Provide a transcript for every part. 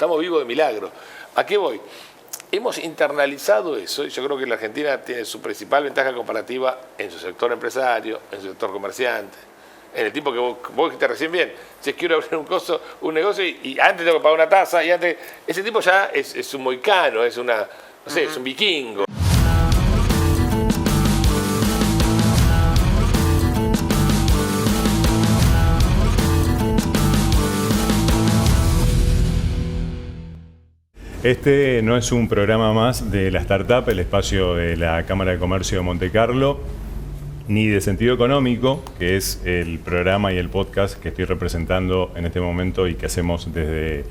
estamos vivos de milagro. ¿A qué voy? Hemos internalizado eso, y yo creo que la Argentina tiene su principal ventaja comparativa en su sector empresario, en su sector comerciante, en el tipo que vos dijiste recién bien. Si quiero abrir un negocio y antes tengo que pagar una tasa, y antes, ese tipo ya es un moicano, es una, no sé, es un vikingo. Este no es un programa más de la Startup, el espacio de la Cámara de Comercio de Montecarlo, ni de Sentido Económico, que es el programa y el podcast que estoy representando en este momento y que hacemos desde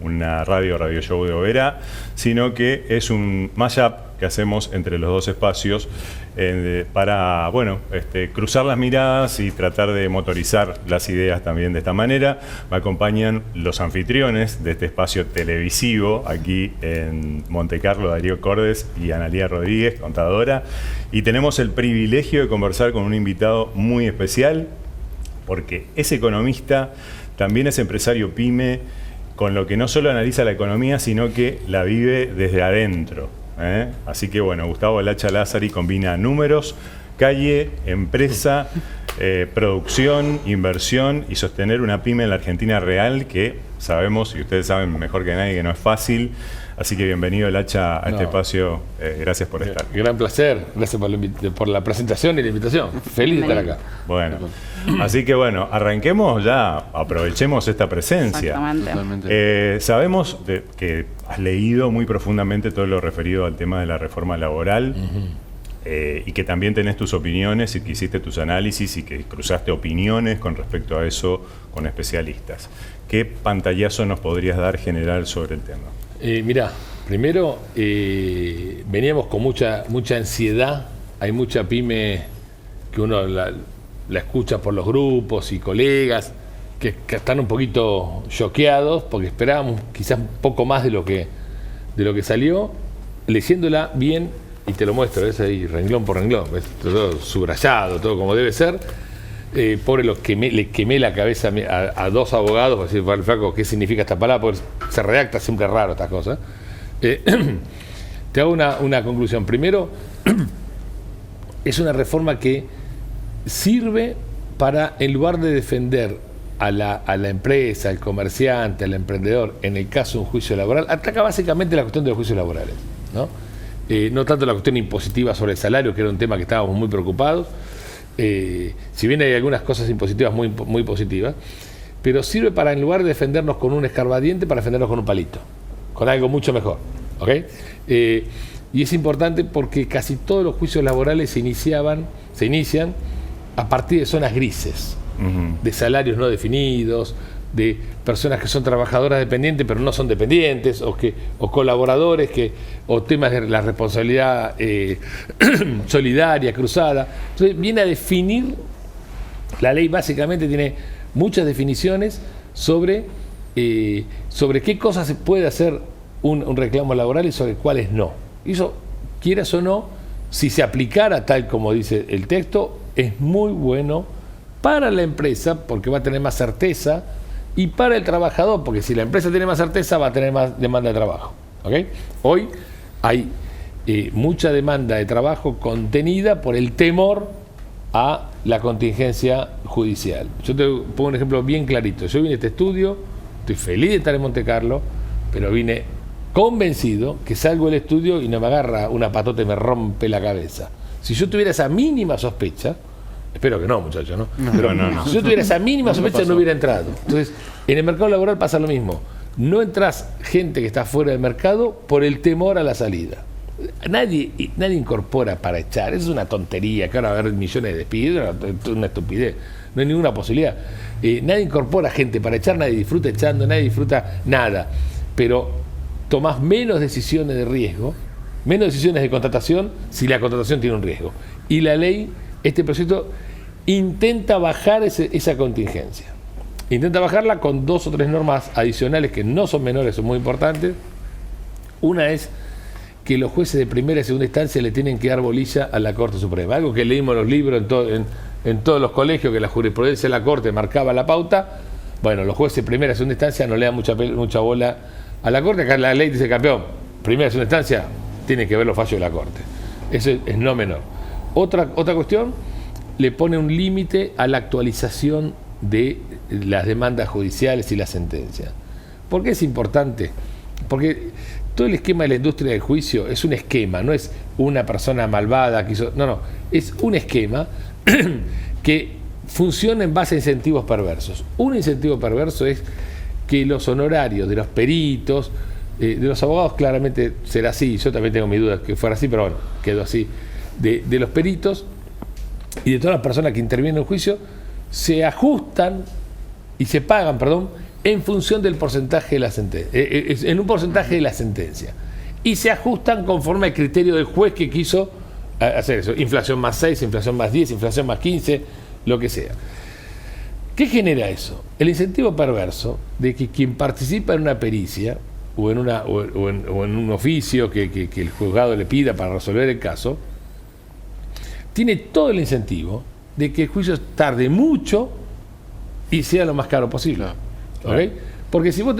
una radio show de Oberá, sino que es un mashup que hacemos entre los dos espacios para, bueno, cruzar las miradas y tratar de motorizar las ideas también de esta manera. Me acompañan los anfitriones de este espacio televisivo aquí en Montecarlo, Darío Cordes y Analía Rodríguez, contadora, y tenemos el privilegio de conversar con un invitado muy especial, porque es economista, también es empresario pyme, con lo que no solo analiza la economía, sino que la vive desde adentro. Así que bueno, Gustavo Lacha Lázari combina números, calle, empresa, producción, inversión y sostener una pyme en la Argentina real, que sabemos, y ustedes saben mejor que nadie, que no es fácil. Así que bienvenido, Lacha, a este espacio. Gracias por estar. Gran placer. Gracias por la presentación y la invitación. Feliz de estar acá. Bueno, así que bueno, arranquemos ya, aprovechemos esta presencia. Exactamente. Sabemos que has leído muy profundamente todo lo referido al tema de la reforma laboral. Y que también tenés tus opiniones y que hiciste tus análisis y que cruzaste opiniones con respecto a eso con especialistas. ¿Qué pantallazo nos podrías dar general sobre el tema? Mirá, primero veníamos con mucha ansiedad. Hay mucha pyme que uno la escucha por los grupos y colegas que están un poquito choqueados porque esperábamos quizás un poco más de lo que salió. Leyéndola bien, y te lo muestro, es ahí renglón por renglón, es todo subrayado, todo como debe ser. Pobre, le quemé la cabeza a dos abogados para decir, flaco, ¿qué significa esta palabra? Porque se redacta siempre raro estas cosas. Te hago una conclusión. Primero, es una reforma que sirve para, en lugar de defender a la empresa, al comerciante, al emprendedor, en el caso de un juicio laboral, ataca básicamente la cuestión de los juicios laborales, ¿no? No tanto la cuestión impositiva sobre el salario, que era un tema que estábamos muy preocupados. Si bien hay algunas cosas impositivas muy positivas, pero sirve para, en lugar de defendernos con un escarbadiente, para defendernos con un palito, con algo mucho mejor, ¿ok? Y es importante porque casi todos los juicios laborales se inician a partir de zonas grises, de salarios no definidos, de personas que son trabajadoras dependientes pero no son dependientes, o colaboradores o temas de la responsabilidad solidaria, cruzada. Entonces viene a definir, la ley básicamente tiene muchas definiciones sobre qué cosas se puede hacer un reclamo laboral y sobre cuáles no. Y eso, quieras o no, si se aplicara tal como dice el texto, es muy bueno para la empresa porque va a tener más certeza, y para el trabajador, porque si la empresa tiene más certeza va a tener más demanda de trabajo, ¿okay? Hoy hay mucha demanda de trabajo contenida por el temor a la contingencia judicial. Yo te pongo un ejemplo bien clarito. Yo vine a este estudio, estoy feliz de estar en Montecarlo, pero vine convencido que salgo del estudio y no me agarra una patota y me rompe la cabeza. Si yo tuviera esa mínima sospecha, espero que no, muchachos, ¿no? No. Si yo tuviera esa mínima sospecha, no hubiera entrado. Entonces, en el mercado laboral pasa lo mismo. No entras gente que está fuera del mercado por el temor a la salida. Nadie incorpora para echar. Eso es una tontería, que ahora va a haber millones de despidos, una estupidez. No hay ninguna posibilidad. Nadie incorpora gente para echar, nadie disfruta echando, nadie disfruta nada. Pero tomás menos decisiones de riesgo, menos decisiones de contratación, si la contratación tiene un riesgo. Y la ley, este proyecto, intenta bajar esa contingencia. Intenta bajarla con 2 o 3 normas adicionales que no son menores, son muy importantes. Una es que los jueces de primera y segunda instancia le tienen que dar bolilla a la Corte Suprema. Algo que leímos en los libros en todos los colegios, que la jurisprudencia de la Corte marcaba la pauta. Bueno, los jueces de primera y segunda instancia no le dan mucha bola a la Corte, acá la ley dice, campeón, primera y segunda instancia, tiene que ver los fallos de la Corte. Eso es no menor. Otra cuestión, le pone un límite a la actualización de las demandas judiciales y las sentencias. ¿Por qué es importante? Porque todo el esquema de la industria del juicio es un esquema, no es una persona malvada que hizo... No, es un esquema que funciona en base a incentivos perversos. Un incentivo perverso es que los honorarios de los peritos, de los abogados claramente será así, yo también tengo mis dudas que fuera así, pero bueno, quedó así, de los peritos y de todas las personas que intervienen en el juicio, se ajustan y se pagan, en función del porcentaje de la sentencia, en un porcentaje de la sentencia. Y se ajustan conforme al criterio del juez que quiso hacer eso. Inflación más 6, inflación más 10, inflación más 15, lo que sea. ¿Qué genera eso? El incentivo perverso de que quien participa en una pericia o en un oficio que el juzgado le pida para resolver el caso, tiene todo el incentivo de que el juicio tarde mucho y sea lo más caro posible. ¿Okay? Porque si vos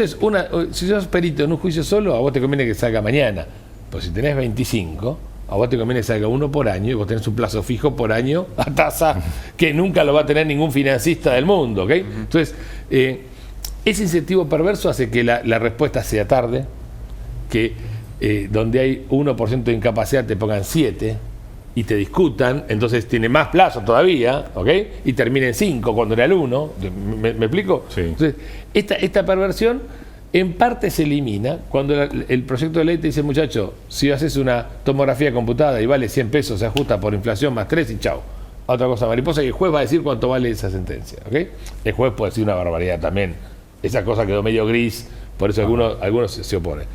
si sos perito en un juicio solo, a vos te conviene que salga mañana. Pues si tenés 25, a vos te conviene que salga uno por año y vos tenés un plazo fijo por año a tasa que nunca lo va a tener ningún financista del mundo. ¿Okay? Entonces, ese incentivo perverso hace que la respuesta sea tarde, que donde hay 1% de incapacidad te pongan 7 y te discutan, entonces tiene más plazo todavía, ¿ok? Y termina en 5 cuando era el 1, ¿me explico? Sí. Entonces, esta perversión en parte se elimina cuando el proyecto de ley te dice, muchacho, si haces una tomografía computada y vale 100 pesos, se ajusta por inflación más 3 y chau. Otra cosa mariposa, y el juez va a decir cuánto vale esa sentencia, ¿ok? El juez puede decir una barbaridad también. Esa cosa quedó medio gris, por eso algunos se oponen.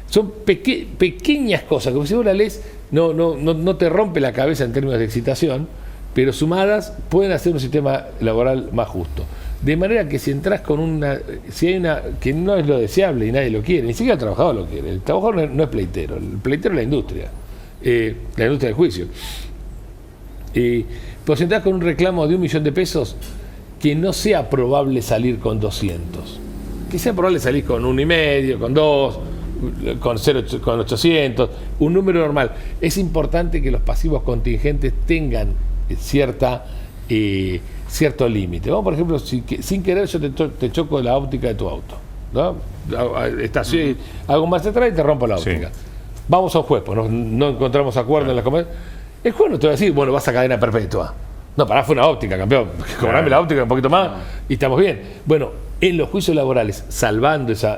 Son pequeñas cosas, como si vos la lees, no te rompe la cabeza en términos de excitación, pero sumadas pueden hacer un sistema laboral más justo. De manera que si entras con si hay una que no es lo deseable y nadie lo quiere, ni siquiera el trabajador lo quiere, el trabajador no es pleitero, el pleitero es la industria del juicio. Pero si entras con un reclamo de 1 millón de pesos, que no sea probable salir con 200, que sea probable salir con 1,5, con 2, con 800, un número normal. Es importante que los pasivos contingentes tengan cierto límite. Vamos, por ejemplo, sin querer yo te choco la óptica de tu auto, ¿no? Hago más atrás y te rompo la óptica. Sí. Vamos a un juez, pues no encontramos acuerdo en la conversación. El juez no te va a decir, bueno, vas a cadena perpetua. No, pará, fue una óptica, campeón. Cobrame la óptica un poquito más y estamos bien. Bueno, en los juicios laborales, salvando esa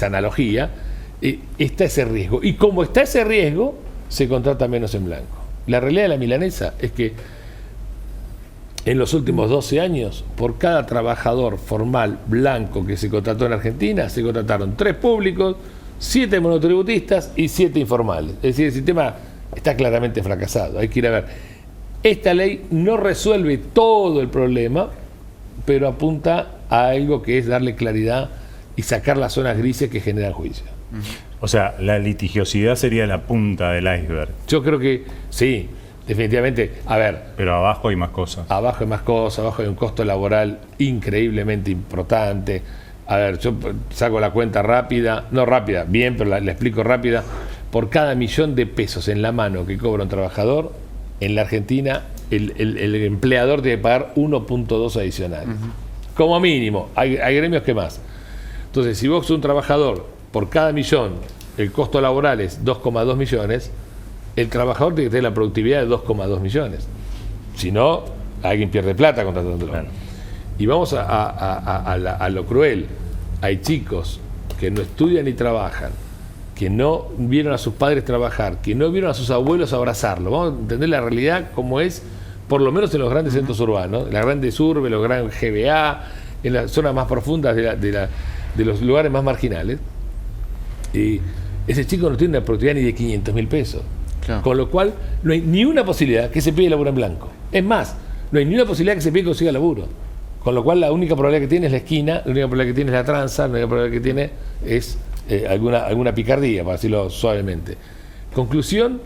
analogía, está ese riesgo. Y como está ese riesgo, se contrata menos en blanco. La realidad de la milanesa es que en los últimos 12 años, por cada trabajador formal blanco que se contrató en Argentina, se contrataron 3 públicos, 7 monotributistas y 7 informales. Es decir, el sistema está claramente fracasado. Hay que ir a ver. Esta ley no resuelve todo el problema, pero apunta a algo que es darle claridad y sacar las zonas grises que generan juicio. O sea, la litigiosidad sería la punta del iceberg. Yo creo que sí, definitivamente. A ver. Pero abajo hay más cosas. Abajo hay más cosas, abajo hay un costo laboral increíblemente importante. A ver, yo saco la cuenta rápida, no rápida, bien, pero la explico rápida. Por cada 1.000.000 de pesos en la mano que cobra un trabajador, en la Argentina el empleador tiene que pagar 1.2 adicional. Como mínimo, hay gremios que más. Entonces, si vos sos un trabajador, por cada 1.000.000, el costo laboral es 2,2 millones, el trabajador tiene que tener la productividad de 2,2 millones. Si no, alguien pierde plata contratándolo. Claro. Y vamos a lo cruel. Hay chicos que no estudian ni trabajan, que no vieron a sus padres trabajar, que no vieron a sus abuelos abrazarlo. Vamos a entender la realidad como es, por lo menos en los grandes centros urbanos, las grandes urbes, los grandes GBA, en las zonas más profundas de los lugares más marginales. Y ese chico no tiene una productividad ni de 500.000 pesos. Claro. Con lo cual, no hay ni una posibilidad que se pide laburo en blanco. Es más, no hay ni una posibilidad que se pide que consiga laburo. Con lo cual, la única probabilidad que tiene es la esquina, la única probabilidad que tiene es la tranza, la única probabilidad que tiene es alguna picardía, para decirlo suavemente. Conclusión,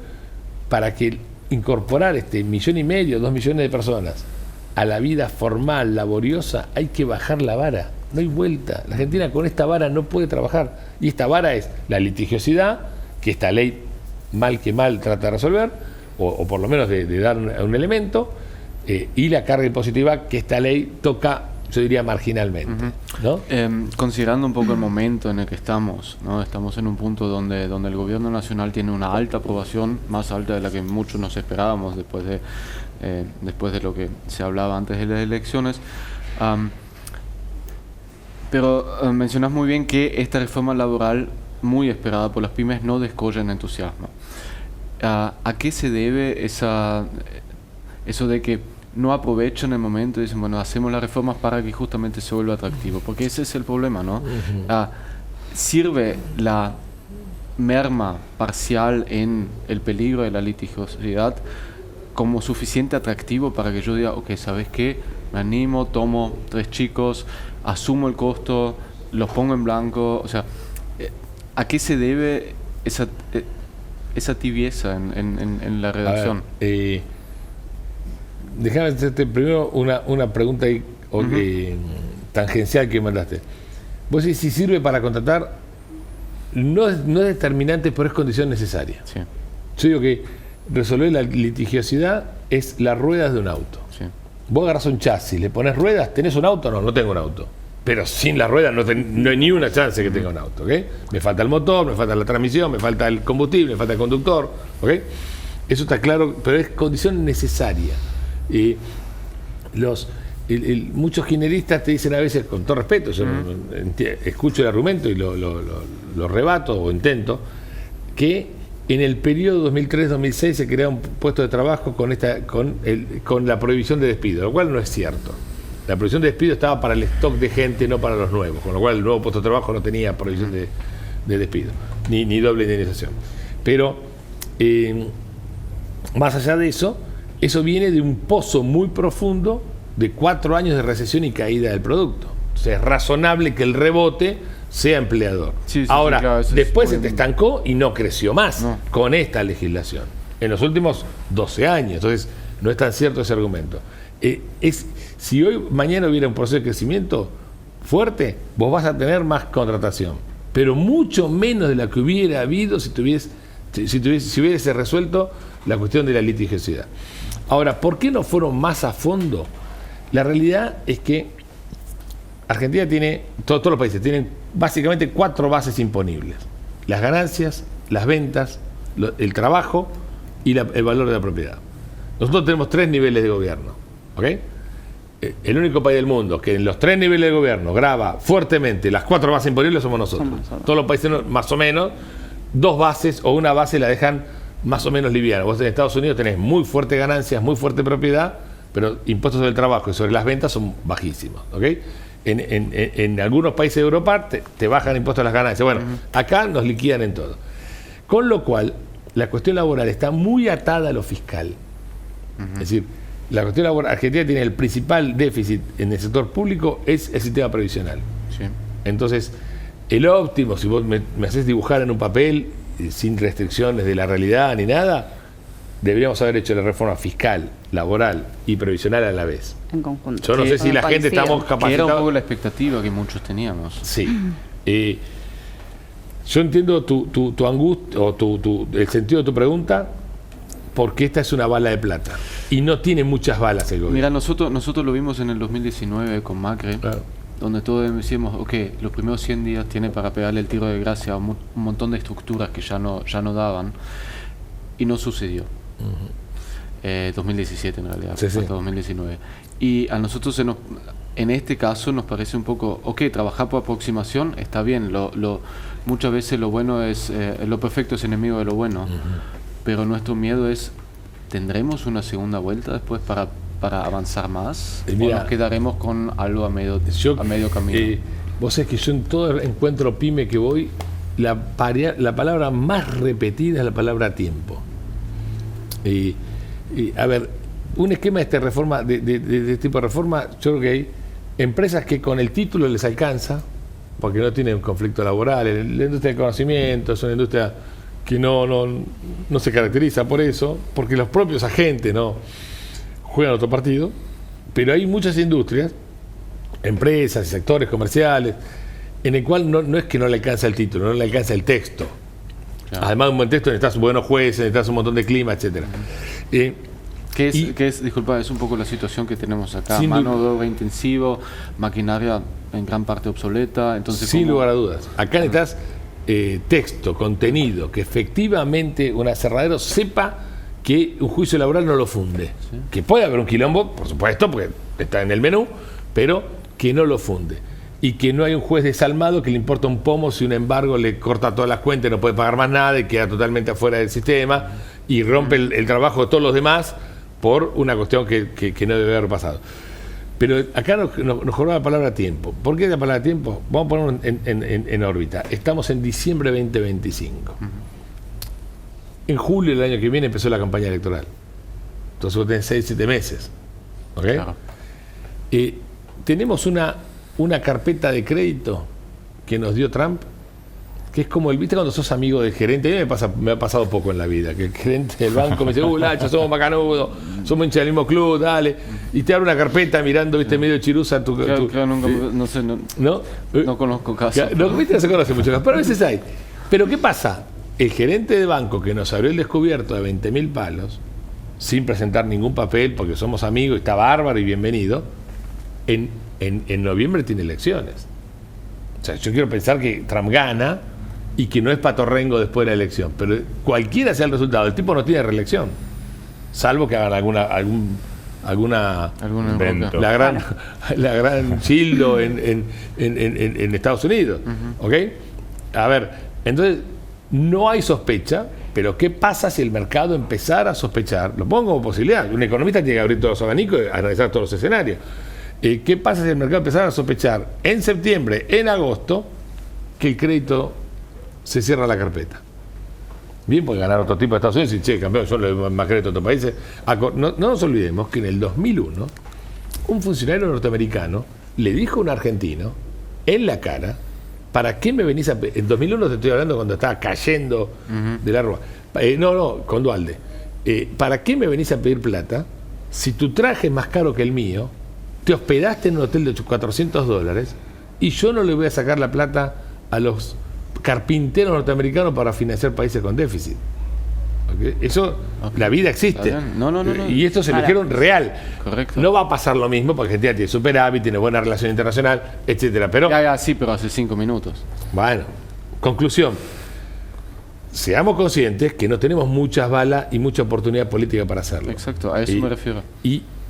para que incorporar 1,5 millones, 2 millones de personas a la vida formal, laboriosa, hay que bajar la vara. no hay vuelta. La Argentina con esta vara no puede trabajar. Y esta vara es la litigiosidad, que esta ley mal que mal trata de resolver, o por lo menos de dar un elemento, y la carga impositiva que esta ley toca, yo diría, marginalmente. ¿No? Considerando un poco el momento en el que estamos, ¿no? Estamos en un punto donde el gobierno nacional tiene una alta aprobación, más alta de la que muchos nos esperábamos después de lo que se hablaba antes de las elecciones. Pero mencionas muy bien que esta reforma laboral, muy esperada por las pymes, no descolla en entusiasmo. ¿A qué se debe eso de que no aprovechan el momento y dicen, bueno, hacemos las reformas para que justamente se vuelva atractivo? Porque ese es el problema, ¿no? ¿Sirve la merma parcial en el peligro de la litigiosidad como suficiente atractivo para que yo diga, ok, ¿sabes qué? Me animo, tomo 3 chicos, asumo el costo, los pongo en blanco? O sea, ¿a qué se debe esa tibieza en la redacción? Déjame hacerte primero una pregunta ahí, tangencial que mandaste. Vos decís, si sirve para contratar, no es determinante, pero es condición necesaria. Sí. Yo digo que resolver la litigiosidad es las ruedas de un auto. Sí. Vos agarrás un chasis, le pones ruedas, ¿tenés un auto? No tengo un auto. Pero sin las ruedas no hay ni una chance que tenga un auto, ¿ok? Me falta el motor, me falta la transmisión, me falta el combustible, me falta el conductor, ¿ok? Eso está claro, pero es condición necesaria. Muchos kirchneristas te dicen a veces, con todo respeto, yo escucho el argumento y lo rebato o intento, que en el periodo 2003-2006 se crearon puestos de trabajo con la prohibición de despido, lo cual no es cierto. La prohibición de despido estaba para el stock de gente, no para los nuevos, con lo cual el nuevo puesto de trabajo no tenía prohibición de despido, ni doble indemnización. Pero más allá de eso viene de un pozo muy profundo de 4 años de recesión y caída del producto. O sea, es razonable que el rebote sea empleador. Sí, ahora, claro, después se te estancó y no creció más con esta legislación. En los últimos 12 años. Entonces, no es tan cierto ese argumento. Si mañana hubiera un proceso de crecimiento fuerte, vos vas a tener más contratación. Pero mucho menos de la que hubiera habido si hubiese resuelto la cuestión de la litigiosidad. Ahora, ¿por qué no fueron más a fondo? La realidad es que Argentina tiene, todos los países tienen básicamente 4 bases imponibles: las ganancias, las ventas, el trabajo y el valor de la propiedad. Nosotros tenemos 3 niveles de gobierno, ¿ok? El único país del mundo que en los 3 niveles de gobierno grava fuertemente las 4 bases imponibles somos nosotros. Todos los países, más o menos, 2 bases o una base la dejan más o menos liviana. Vos en Estados Unidos tenés muy fuerte ganancias, muy fuerte propiedad, pero impuestos sobre el trabajo y sobre las ventas son bajísimos, ¿ok? En algunos países de Europa te bajan impuestos a las ganancias. Bueno, acá nos liquidan en todo. Con lo cual, la cuestión laboral está muy atada a lo fiscal. Es decir, la cuestión laboral, Argentina tiene el principal déficit en el sector público, es el sistema previsional. Sí. Entonces, el óptimo, si vos me haces dibujar en un papel, sin restricciones de la realidad ni nada, deberíamos haber hecho la reforma fiscal, laboral y previsional a la vez. En conjunto. Yo no sé si la gente estamos capacitados. Que era un poco la expectativa que muchos teníamos. Sí. Yo entiendo tu angustia o el sentido de tu pregunta, porque esta es una bala de plata y no tiene muchas balas el gobierno. Mira, nosotros lo vimos en el 2019 con Macri. Claro. Donde todos decimos, ok, los primeros 100 días tiene para pegarle el tiro de gracia a un montón de estructuras que ya no daban, y no sucedió. 2017 en realidad, hasta 2019. Y a nosotros en este caso nos parece un poco, ok, trabajar por aproximación está bien, muchas veces lo bueno es, lo perfecto es enemigo de lo bueno, pero nuestro miedo es, ¿tendremos una segunda vuelta después para avanzar más? Mira, ¿o nos quedaremos con algo a medio camino? Vos sabés que yo en todo encuentro pyme que voy, la palabra más repetida es la palabra tiempo. A ver, un esquema de este tipo de reforma, yo creo que hay empresas que con el título les alcanza, porque no tienen un conflicto laboral. La industria del conocimiento es una industria que no se caracteriza por eso, porque los propios agentes no juegan otro partido, pero hay muchas industrias empresas y sectores comerciales, en el cual no es que no le alcanza el título, no le alcanza el texto. Claro. Además de un buen texto necesitas buenos jueces, necesitas un montón de clima, etcétera. ¿Qué es, disculpa, es un poco la situación que tenemos acá? Mano de obra intensivo, maquinaria en gran parte obsoleta. Entonces, sin lugar a dudas. Acá necesitas texto, contenido, que efectivamente un aserradero sepa que un juicio laboral no lo funde. ¿Sí? Que puede haber un quilombo, por supuesto, porque está en el menú, pero que no lo funde. Y que no hay un juez desalmado que le importa un pomo si un embargo le corta todas las cuentas, no puede pagar más nada y queda totalmente afuera del sistema y rompe el trabajo de todos los demás por una cuestión que no debe haber pasado. Pero acá nos jugaba la palabra tiempo. ¿Por qué la palabra tiempo? Vamos a ponerlo en órbita. Estamos en diciembre 2025. En julio del año que viene empezó la campaña electoral. Entonces vos tenés 6-7 meses. ¿Ok? Claro. Tenemos una carpeta de crédito que nos dio Trump, que es como ¿viste cuando sos amigo del gerente? A mí me ha pasado poco en la vida, que el gerente del banco me dice, Lacho, somos macanudos, somos hinchas del mismo club, dale, y te abre una carpeta mirando, viste, medio chirusa Claro, nunca, no sé, no conozco casos. No, viste, no se conoce mucho casos, pero a veces hay. Pero ¿qué pasa? El gerente de banco que nos abrió el descubierto de 20.000 palos, sin presentar ningún papel, porque somos amigos, está bárbaro y bienvenido, en noviembre tiene elecciones. O sea, yo quiero pensar que Trump gana y que no es patorrengo después de la elección, pero cualquiera sea el resultado, el tipo no tiene reelección, salvo que hagan alguna la gran childo en Estados Unidos. ¿Ok? A ver, entonces no hay sospecha, pero ¿qué pasa si el mercado empezara a sospechar? Lo pongo como posibilidad, un economista tiene que abrir todos los abanicos y analizar todos los escenarios. ¿Qué pasa si el mercado empezara a sospechar en septiembre, en agosto, que el crédito se cierra la carpeta? Bien, puede ganar otro tipo de Estados Unidos y che, campeón, yo le doy más crédito a otros países. No nos olvidemos que en el 2001 un funcionario norteamericano le dijo a un argentino en la cara, ¿para qué me venís a pedir? En 2001 te estoy hablando cuando estaba cayendo de la Rúa. Con Dualde. ¿Para qué me venís a pedir plata si tu traje es más caro que el mío? Te hospedaste en un hotel de $400 y yo no le voy a sacar la plata a los carpinteros norteamericanos para financiar países con déficit. ¿Okay? Eso, la vida existe. No. Y esto se lo dijeron real. Correcto. No va a pasar lo mismo porque Argentina tiene superávit, tiene buena relación internacional, etcétera. Pero sí, pero hace 5 minutos. Bueno, conclusión. Seamos conscientes que no tenemos muchas balas y mucha oportunidad política para hacerlo. Exacto, a eso me refiero.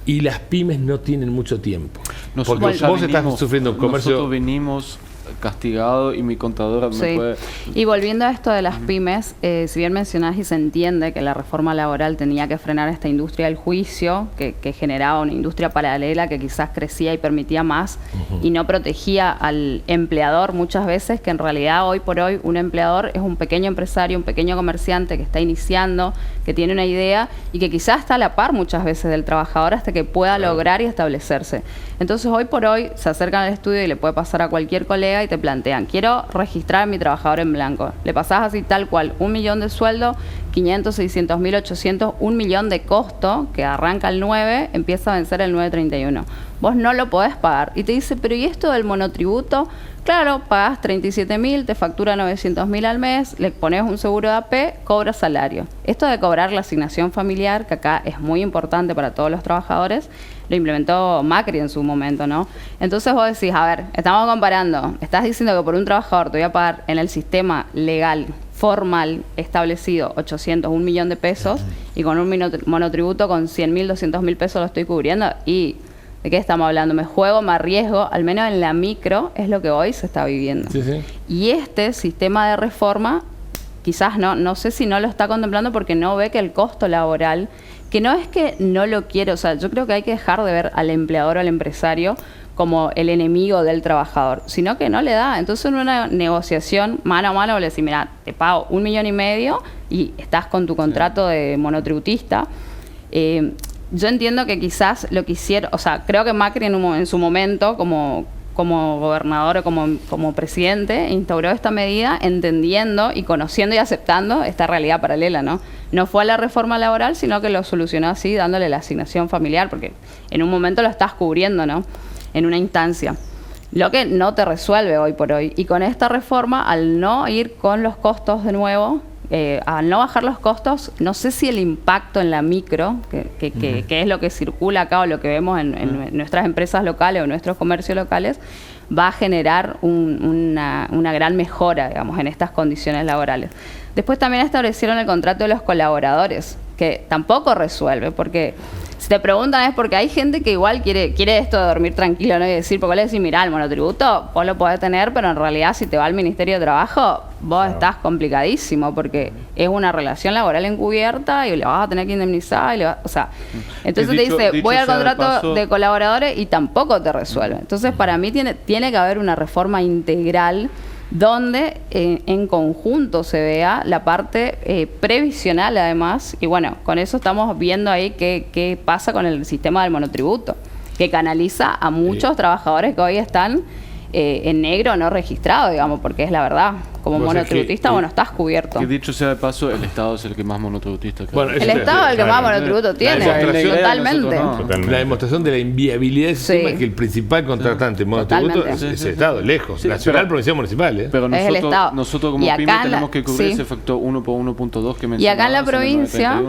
Y las pymes no tienen mucho tiempo. Porque vos estás sufriendo un comercio. Nosotros venimos castigado y mi contadora me puede... Y volviendo a esto de las pymes, si bien mencionás y se entiende que la reforma laboral tenía que frenar esta industria del juicio, que generaba una industria paralela que quizás crecía y permitía más y no protegía al empleador muchas veces, que en realidad hoy por hoy un empleador es un pequeño empresario, un pequeño comerciante que está iniciando, que tiene una idea y que quizás está a la par muchas veces del trabajador hasta que pueda lograr y establecerse. Entonces hoy por hoy se acercan al estudio y le puede pasar a cualquier colega y te plantean, quiero registrar a mi trabajador en blanco. Le pasás así tal cual, 1 millón de sueldo, 500, 600 mil, 800, 1 millón de costo, que arranca el 9, empieza a vencer el 9.31. Vos no lo podés pagar. Y te dice, pero ¿y esto del monotributo? Claro, pagás 37.000, te factura 900.000 al mes, le pones un seguro de AP, cobras salario. Esto de cobrar la asignación familiar, que acá es muy importante para todos los trabajadores, lo implementó Macri en su momento, ¿no? Entonces vos decís, a ver, estamos comparando, estás diciendo que por un trabajador te voy a pagar en el sistema legal, formal, establecido, 800, 1 millón de pesos, y con un monotributo con 100.000, 200.000 pesos lo estoy cubriendo, y... ¿de qué estamos hablando? Me juego, me arriesgo, al menos en la micro es lo que hoy se está viviendo. Sí. Y este sistema de reforma, quizás no sé si no lo está contemplando porque no ve que el costo laboral, que no es que no lo quiere, o sea, yo creo que hay que dejar de ver al empleador o al empresario como el enemigo del trabajador, sino que no le da. Entonces en una negociación mano a mano le decís, mira, te pago 1,5 millones y estás con tu contrato de monotributista. Yo entiendo que quizás lo quisiera, o sea, creo que Macri en su momento, como gobernador o como presidente, instauró esta medida entendiendo y conociendo y aceptando esta realidad paralela, ¿no? No fue a la reforma laboral, sino que lo solucionó así, dándole la asignación familiar, porque en un momento lo estás cubriendo, ¿no? en una instancia. Lo que no te resuelve hoy por hoy. Y con esta reforma, al no ir con los costos de nuevo, al no bajar los costos, no sé si el impacto en la micro, que es lo que circula acá o lo que vemos en nuestras empresas locales o nuestros comercios locales, va a generar una gran mejora, digamos, en estas condiciones laborales. Después también establecieron el contrato de los colaboradores, que tampoco resuelve, porque si te preguntan es porque hay gente que igual quiere esto de dormir tranquilo, ¿no? Y decir, porque le decís, mirá, el monotributo vos lo podés tener, pero en realidad si te va al Ministerio de Trabajo, vos estás complicadísimo, porque es una relación laboral encubierta y le vas a tener que indemnizar, o sea, entonces te dice, voy al contrato de colaboradores y tampoco te resuelve. Entonces para mí tiene que haber una reforma integral donde en conjunto se vea la parte previsional además, y bueno, con eso estamos viendo ahí qué pasa con el sistema del monotributo, que canaliza a muchos trabajadores que hoy están en negro no registrado, digamos, porque es la verdad. Como monotributista, bueno, estás cubierto. Que dicho sea de paso, el Estado es el que más monotributista. Bueno, el Estado es el que más monotributo tiene, totalmente. La demostración de la inviabilidad del sistema es que el principal contratante monotributo es el Estado, lejos. Nacional, provincial, municipal. Pero nosotros como pyme tenemos que cubrir ese factor 1 por 1.2 que mencionabas. Y acá en la provincia,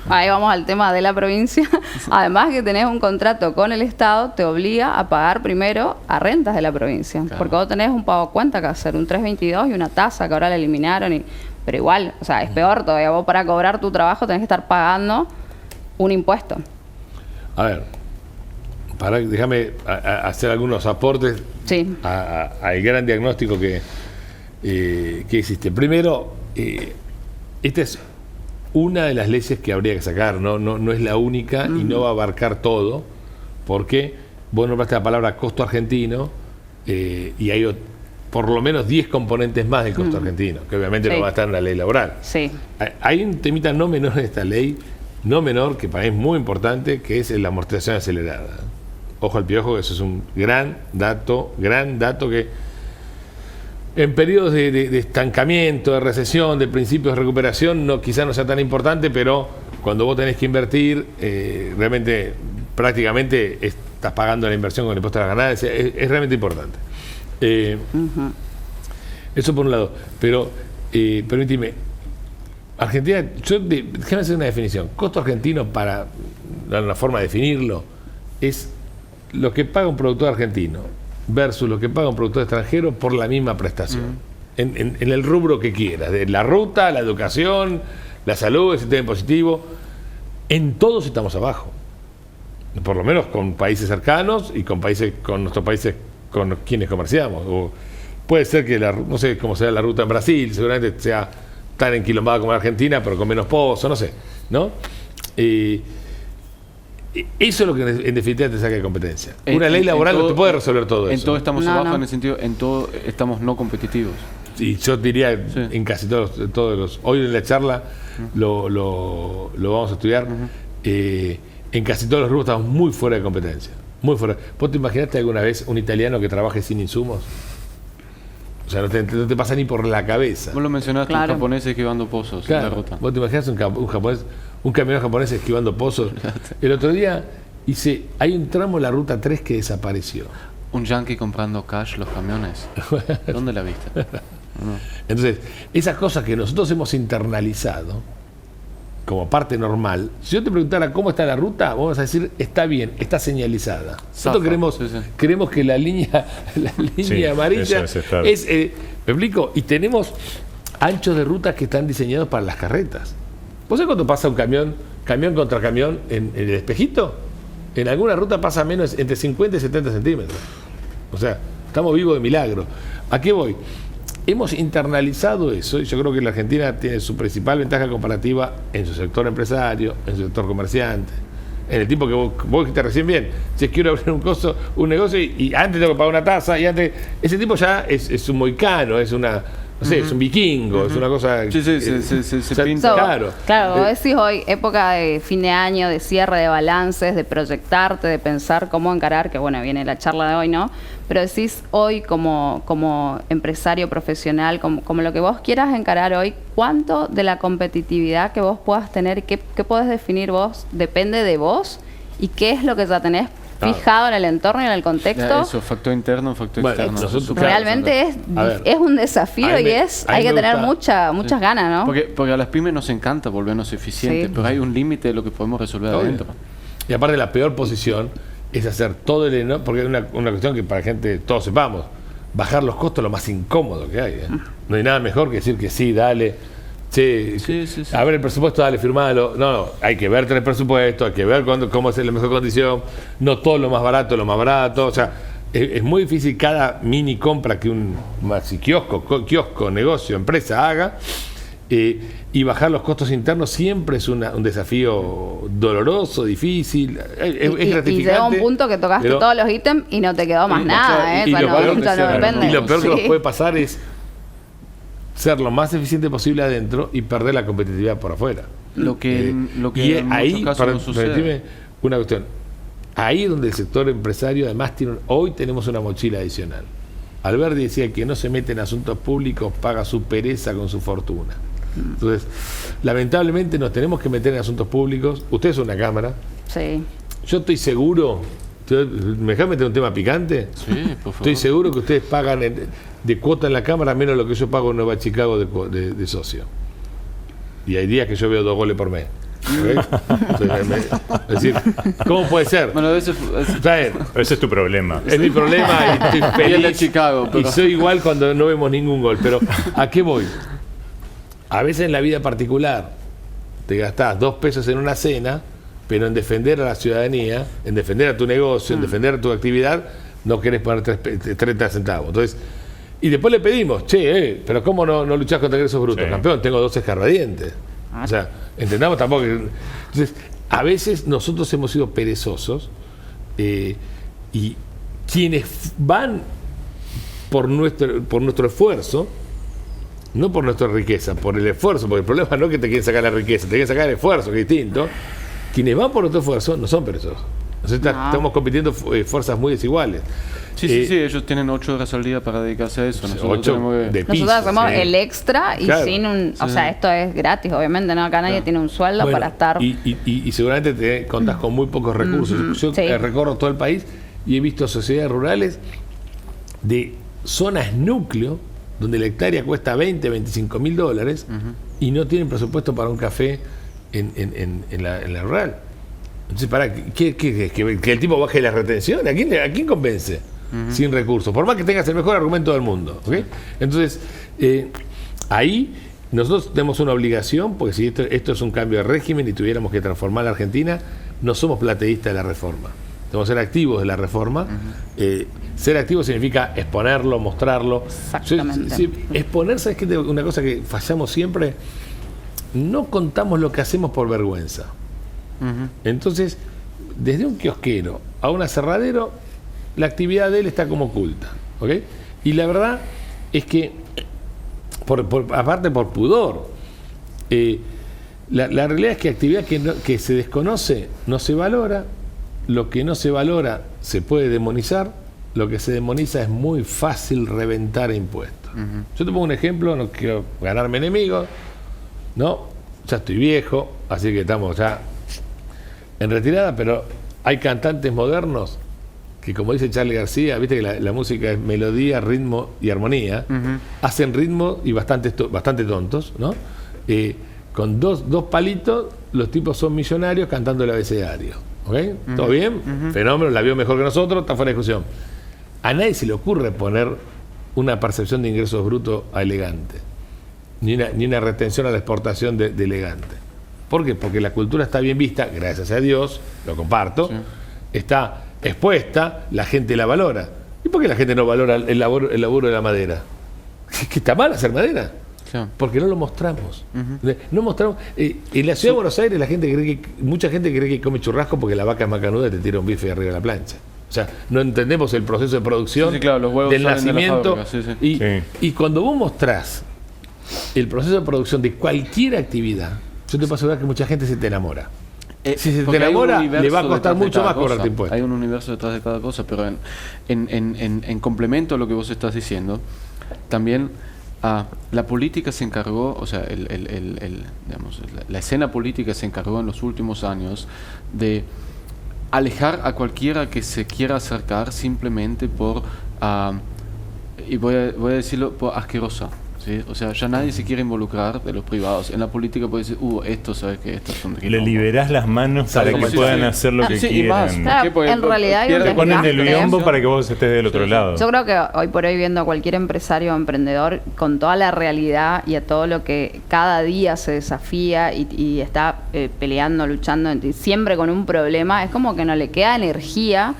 ahí vamos al tema de la provincia, además que tenés un contrato con el Estado, te obliga a pagar primero a rentas de la provincia. Claro. Porque vos tenés un pago a cuenta que hacer, un 322 y una tasa que ahora la eliminaron, pero igual, o sea, es peor todavía. Vos para cobrar tu trabajo tenés que estar pagando un impuesto. A ver, déjame hacer algunos aportes al gran diagnóstico que existe. Primero, esta es una de las leyes que habría que sacar, no es la única y no va a abarcar todo, porque vos nombraste la palabra costo argentino y hay por lo menos 10 componentes más del costo argentino, que obviamente no va a estar en la ley laboral. Sí. Hay un temita no menor en esta ley, no menor, que para mí es muy importante, que es la amortización acelerada. Ojo al piojo, eso es un gran dato que en periodos de estancamiento, de recesión, de principios de recuperación, quizás no sea tan importante, pero cuando vos tenés que invertir, realmente prácticamente estás pagando la inversión con el impuesto a las ganancias, es realmente importante. Eso por un lado, pero permíteme, Argentina, déjame hacer una definición. Costo argentino, para dar una forma de definirlo, es lo que paga un productor argentino versus lo que paga un productor extranjero por la misma prestación, en el rubro que quieras, de la ruta, la educación, la salud, el sistema impositivo. En todos estamos abajo, por lo menos con países cercanos y con nuestros países con quienes comerciamos. O puede ser que no sé cómo sea la ruta en Brasil, seguramente sea tan enquilombada como en Argentina, pero con menos pozos, no sé, ¿no? Eso es lo que en definitiva te saca de competencia. Una ley laboral no te puede resolver todo eso. En todo estamos abajo, en el sentido, en todo estamos no competitivos. Y yo diría en casi todos los. Hoy en la charla lo vamos a estudiar. En casi todos los rubros estamos muy fuera de competencia. Muy fuera. ¿Vos te imaginaste alguna vez un italiano que trabaje sin insumos? O sea, no te pasa ni por la cabeza. Vos lo mencionaste, un japonés esquivando pozos en la ruta. ¿Vos te imaginás un camionero japonés esquivando pozos? El otro día hay un tramo de la ruta 3 que desapareció. Un yankee comprando cash los camiones. ¿Dónde la viste? No. Entonces, esas cosas que nosotros hemos internalizado como parte normal, si yo te preguntara cómo está la ruta, vamos a decir, está bien, está señalizada. Nosotros queremos que la línea amarilla es... ¿me explico? Y tenemos anchos de rutas que están diseñados para las carretas. ¿Vos sabés cuánto pasa un camión contra camión en el espejito? En alguna ruta pasa menos, entre 50 y 70 centímetros. O sea, estamos vivos de milagro. ¿A qué voy? Hemos internalizado eso y yo creo que la Argentina tiene su principal ventaja comparativa en su sector empresario, en su sector comerciante, en el tipo que vos dijiste recién bien. Si quiero abrir un negocio y antes tengo que pagar una tasa y antes... Ese tipo ya es un moicano, es una... No sé, es un vikingo, es una cosa... Se pinta. Claro, vos decís hoy, época de fin de año, de cierre de balances, de proyectarte, de pensar cómo encarar, que bueno, viene la charla de hoy, ¿no? Pero decís hoy como empresario profesional, como lo que vos quieras encarar hoy, ¿cuánto de la competitividad que vos puedas tener, qué podés definir vos, depende de vos? ¿Y qué es lo que ya tenés fijado en el entorno y en el contexto. Eso, factor interno, factor externo. nosotros, Súper Realmente interesante. es un desafío y hay que tener muchas ganas, ¿no? Porque a las pymes nos encanta volvernos eficientes, pero hay un límite de lo que podemos resolver adentro. Y aparte la peor posición es hacer todo el... porque es una cuestión que para gente, todos sepamos, bajar los costos es lo más incómodo que hay. No hay nada mejor que decir que sí, dale, sí. A ver el presupuesto, dale, firmalo. No, hay que verte el presupuesto, hay que ver cómo es la mejor condición, no todo lo más barato. O sea, es muy difícil cada mini compra que un kiosco, negocio, empresa haga. Y bajar los costos internos siempre es un desafío doloroso, difícil, es gratificante. Y llega un punto que tocaste todos los ítems y no te quedó más nada. Y lo peor que nos puede pasar es ser lo más eficiente posible adentro y perder la competitividad por afuera. Lo que y en ahí, muchos casos no sucede. Una cuestión. Ahí donde el sector empresario además hoy tenemos una mochila adicional. Alberti decía que no se mete en asuntos públicos, paga su pereza con su fortuna. Entonces, lamentablemente nos tenemos que meter en asuntos públicos. Usted es una cámara. Sí. Yo estoy seguro, ¿me dejan meter un tema picante? Sí, por favor. Estoy seguro que ustedes pagan de cuota en la cámara menos lo que yo pago en Nueva Chicago de socio. Y hay días que yo veo 2 goles por mes. Entonces, es decir, ¿cómo puede ser? Bueno, ese es tu problema. Es mi problema y estoy feliz. Y el de Chicago, y soy igual cuando no vemos ningún gol. Pero ¿a qué voy? A veces en la vida particular te gastás 2 pesos en una cena, pero en defender a la ciudadanía, en defender a tu negocio, en defender a tu actividad, no querés poner 30 centavos. Entonces, y después le pedimos, pero ¿cómo no luchás contra ingresos brutos? Sí. Campeón, tengo 2 escarbadientes. O sea, entendamos tampoco que... Entonces, a veces nosotros hemos sido perezosos y quienes van por nuestro esfuerzo, no por nuestra riqueza, por el esfuerzo, porque el problema no es que te quieren sacar la riqueza, te quieren sacar el esfuerzo, que es distinto. Quienes van por nuestro esfuerzo no son perezosos. Estamos compitiendo fuerzas muy desiguales. Sí, ellos tienen 8 horas al día para dedicarse a eso. Nosotros hacemos el extra y sin un... O sea, esto es gratis, obviamente, ¿no? Acá nadie tiene un sueldo para estar... Y seguramente te contás con muy pocos recursos. Yo recorro todo el país y he visto sociedades rurales de zonas núcleo donde la hectárea cuesta $20,000-$25,000 y no tienen presupuesto para un café en la rural. Entonces, ¿que el tipo baje la retención? ¿A quién convence? Sin recursos, por más que tengas el mejor argumento del mundo. ¿Okay? Entonces, ahí nosotros tenemos una obligación, porque si esto es un cambio de régimen y tuviéramos que transformar la Argentina, no somos plateístas de la reforma. Tenemos que ser activos de la reforma. Ser activo significa exponerlo, mostrarlo. Exactamente. Exponerse es que una cosa que fallamos siempre, no contamos lo que hacemos por vergüenza. Entonces, desde un kiosquero a un aserradero, la actividad de él está como oculta. ¿Okay? Y la verdad es que, aparte por pudor, la realidad es que actividad que se desconoce no se valora, lo que no se valora se puede demonizar, lo que se demoniza es muy fácil reventar impuestos. Yo te pongo un ejemplo, no quiero ganarme enemigos, ¿no? Ya estoy viejo, así que estamos ya en retirada, pero hay cantantes modernos que, como dice Charly García, viste que la música es melodía, ritmo y armonía, hacen ritmo y bastante tontos, ¿no? Con dos palitos, los tipos son millonarios cantando el abecedario. ¿Ok? ¿Todo bien? Fenómeno, la vio mejor que nosotros, está fuera de discusión. A nadie se le ocurre poner una percepción de ingresos brutos a Elegante, ni una retención a la exportación de Elegante. ¿Por qué? Porque la cultura está bien vista, gracias a Dios, lo comparto, está expuesta, la gente la valora. ¿Y por qué la gente no valora el laburo de la madera? ¿Que está mal hacer madera? Porque no lo mostramos. No mostramos. En la ciudad de Buenos Aires mucha gente cree que come churrasco porque la vaca es macanuda y te tira un bife arriba de la plancha. O sea, no entendemos el proceso de producción del nacimiento. Y cuando vos mostrás el proceso de producción de cualquier actividad, yo te puedo asegurar que mucha gente se te enamora. Si se te enamora, le va a costar mucho más cobrarte impuestos. Hay un universo detrás de cada cosa, pero en complemento a lo que vos estás diciendo, también la política se encargó, o sea, digamos, la escena política se encargó en los últimos años de alejar a cualquiera que se quiera acercar simplemente por, y voy a decirlo, por asquerosa. ¿Sí? O sea, ya nadie se quiere involucrar de los privados. En la política puede decir, esto, ¿sabes qué? Estos son Le liberás las manos para que puedan hacer lo que quieran. Claro, en realidad Te ponen el biombo para que vos estés del otro lado. Yo creo que hoy por hoy, viendo a cualquier empresario o emprendedor con toda la realidad y a todo lo que cada día se desafía y está peleando, luchando, siempre con un problema, es como que no le queda energía.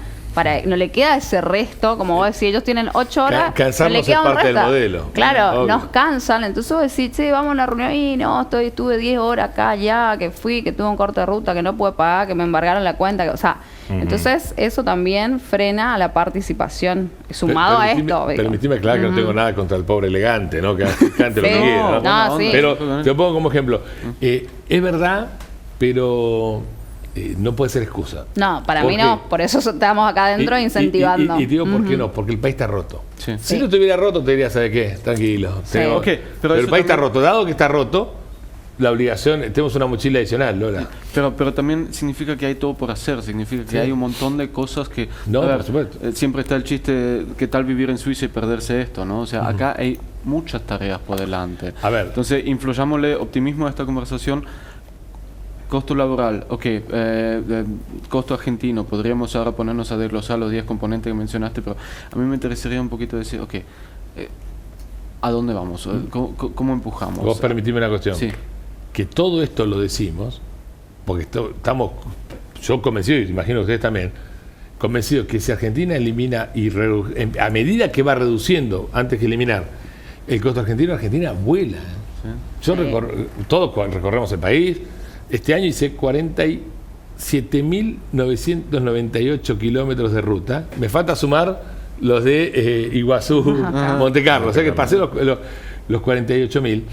No le queda ese resto, como vos decís, ellos tienen 8 horas, Cansarnos no le queda es parte un resto. del modelo. Claro, Obvio. nos cansan, entonces vos decís, che, vamos a una reunión y no, estuve 10 horas acá ya, que fui, que tuve un corte de ruta, que no pude pagar, que me embargaron la cuenta, o sea, entonces eso también frena a la participación, sumado a esto. Permitime aclarar que no tengo nada contra el pobre elegante, ¿no? Que cante lo que quiera, ¿no? No, sí. Pero te lo pongo como ejemplo. Es verdad, pero no puede ser excusa. No, para mí no, por eso estamos acá adentro incentivando. Y digo, ¿por qué no? Porque el país está roto. Sí. Si no estuviera roto, te diría, ¿sabes qué? Tranquilo. Sí. Pero el país está roto. Dado que está roto, la obligación, tenemos una mochila adicional, Lola. Pero también significa que hay todo por hacer, significa que hay un montón de cosas que... No, a ver, por supuesto. Siempre está el chiste, ¿qué tal vivir en Suiza y perderse esto? ¿No? O sea, acá hay muchas tareas por delante. A ver. Entonces, influyámosle optimismo a esta conversación. Costo laboral, costo argentino, podríamos ahora ponernos a desglosar los 10 componentes que mencionaste, pero a mí me interesaría un poquito decir, ¿a dónde vamos? ¿Cómo empujamos? Vos permitime una cuestión. Sí. Que todo esto lo decimos, porque estamos, yo convencido, y imagino que ustedes también, convencidos que si Argentina elimina a medida que va reduciendo, antes que eliminar, el costo argentino, Argentina vuela. Sí. Todos recorremos el país. Este año hice 47.998 kilómetros de ruta. Me falta sumar los de Iguazú, Monte Carlo. O sea que pasé los 48.000.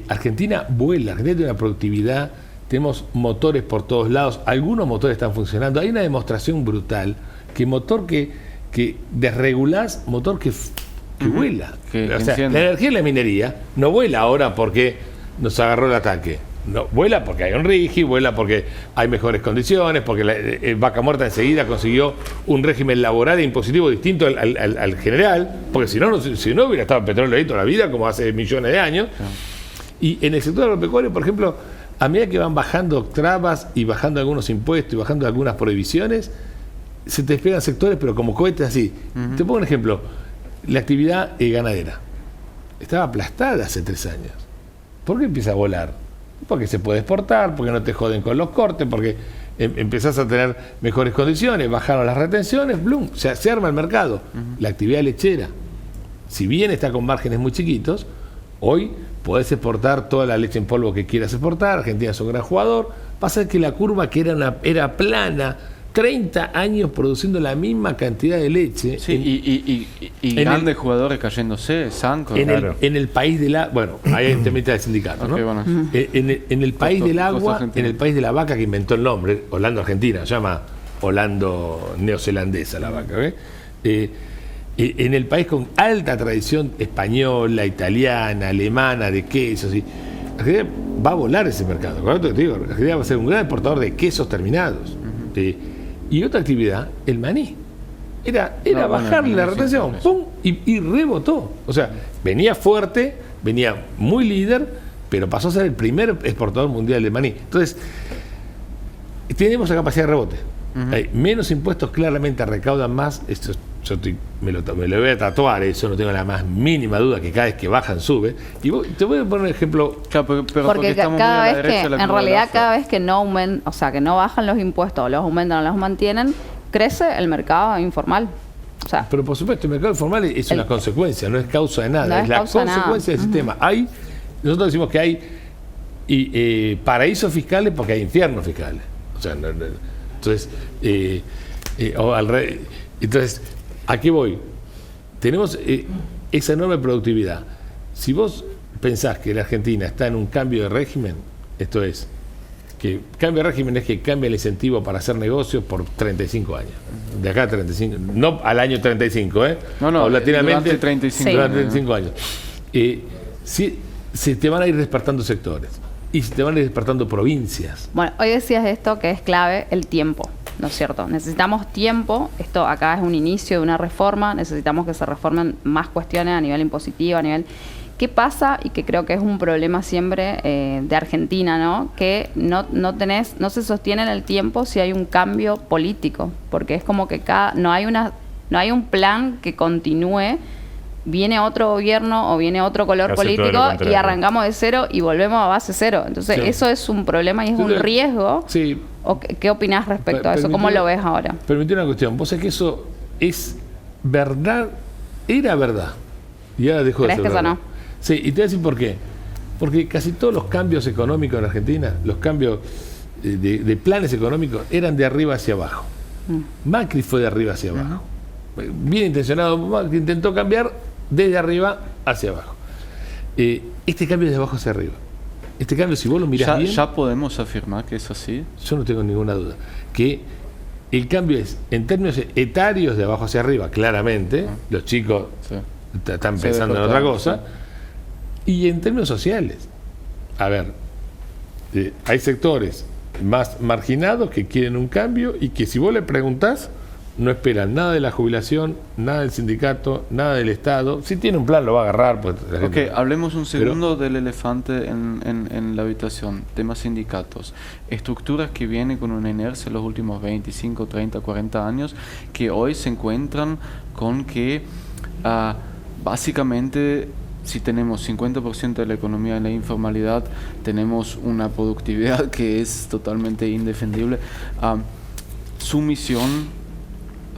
Argentina vuela. Argentina tiene una productividad. Tenemos motores por todos lados. Algunos motores están funcionando. Hay una demostración brutal que motor que desregulás, motor que vuela. O sea, la energía de la minería no vuela ahora porque nos agarró el ataque. No, vuela porque hay un RIGI, vuela porque hay mejores condiciones, porque Vaca Muerta enseguida consiguió un régimen laboral e impositivo distinto al general, porque si no hubiera estado el petróleo ahí toda la vida, como hace millones de años. Y en el sector agropecuario, por ejemplo, a medida que van bajando trabas y bajando algunos impuestos y bajando algunas prohibiciones, se te despegan sectores, pero como cohetes así. Te pongo un ejemplo, la actividad ganadera. Estaba aplastada hace 3 años. ¿Por qué empieza a volar? Porque se puede exportar, porque no te joden con los cortes, porque empezás a tener mejores condiciones, bajaron las retenciones, ¡blum! Se arma el mercado. La actividad lechera, si bien está con márgenes muy chiquitos, hoy podés exportar toda la leche en polvo que quieras exportar. Argentina es un gran jugador. Pasa que la curva que era plana, 30 años produciendo la misma cantidad de leche. Sí, y grandes jugadores cayéndose, Sanco. En el país de la... Bueno, ahí te metes al sindicato, ¿no? Okay, bueno. En el país del agua, argentino. en el país de la vaca, que inventó el nombre, Holando Argentina, se llama Holando neozelandesa la vaca, en el país con alta tradición española, italiana, alemana, de quesos, Argentina va a volar ese mercado. Con esto te digo, Argentina va a ser un gran exportador de quesos terminados. Y otra actividad, el maní. Era bajarle la retención, ¡pum! Y rebotó. O sea, venía fuerte, venía muy líder, pero pasó a ser el primer exportador mundial de maní. Entonces, tenemos la capacidad de rebote. Hay menos impuestos, claramente recaudan más. Esto me lo voy a tatuar, eso no tengo la más mínima duda, que cada vez que bajan sube. Y te voy a poner un ejemplo. Claro, pero porque estamos cada muy a la vez derecha que, de la en curva realidad, del cada vez que no aumentan, o sea, que no bajan los impuestos, o los aumentan o los mantienen, crece el mercado informal. O sea, pero por supuesto, el mercado informal es una consecuencia, no es causa de nada, no es la causa de consecuencia del sistema. Nosotros decimos que hay paraísos fiscales porque hay infiernos fiscales. O sea, entonces, entonces, ¿a qué voy? Tenemos esa enorme productividad. Si vos pensás que la Argentina está en un cambio de régimen, esto es, que cambio de régimen es que cambia el incentivo para hacer negocios por 35 años. De acá a 35, no al año 35, No, paulatinamente, durante 35 durante 35 años. Se te van a ir despertando sectores y se te van a ir despertando provincias. bueno, hoy decías esto que es clave, el tiempo. ¿no es cierto? Necesitamos tiempo, esto acá es un inicio de una reforma, necesitamos que se reformen más cuestiones a nivel impositivo, a nivel... ¿Qué pasa? Y que creo que es un problema siempre de Argentina, ¿no? Que no se sostiene en el tiempo si hay un cambio político, porque es como que no hay un plan que continúe. Viene otro gobierno o viene otro color político y arrancamos de cero y volvemos a base cero. Entonces, eso es un problema y es un riesgo. Sí. ¿Qué opinás respecto a eso? ¿Cómo lo ves ahora? Permití una cuestión. Vos sabés que eso es verdad, era verdad. Y ahora dejó de ser verdad. ¿Crees que eso no? Sí, y te voy a decir por qué. Porque casi todos los cambios económicos en Argentina, los cambios de planes económicos, eran de arriba hacia abajo. Macri fue de arriba hacia abajo. Bien intencionado, Macri intentó cambiar desde arriba hacia abajo. Este cambio es de abajo hacia arriba. Este cambio, si vos lo mirás bien... ¿Ya podemos afirmar que es así? Yo no tengo ninguna duda. Que el cambio es, en términos etarios, de abajo hacia arriba, claramente. Los chicos están pensando en otra cosa. Y en términos sociales, a ver, hay sectores más marginados que quieren un cambio y que si vos le preguntás, no esperan nada de la jubilación, nada del sindicato, nada del Estado. Si tiene un plan lo va a agarrar. Pues, hablemos un segundo del elefante en la habitación, temas sindicatos. Estructuras que vienen con una inercia en los últimos 25, 30, 40 años, que hoy se encuentran con que básicamente... Si tenemos 50% de la economía en la informalidad, tenemos una productividad que es totalmente indefendible. Su misión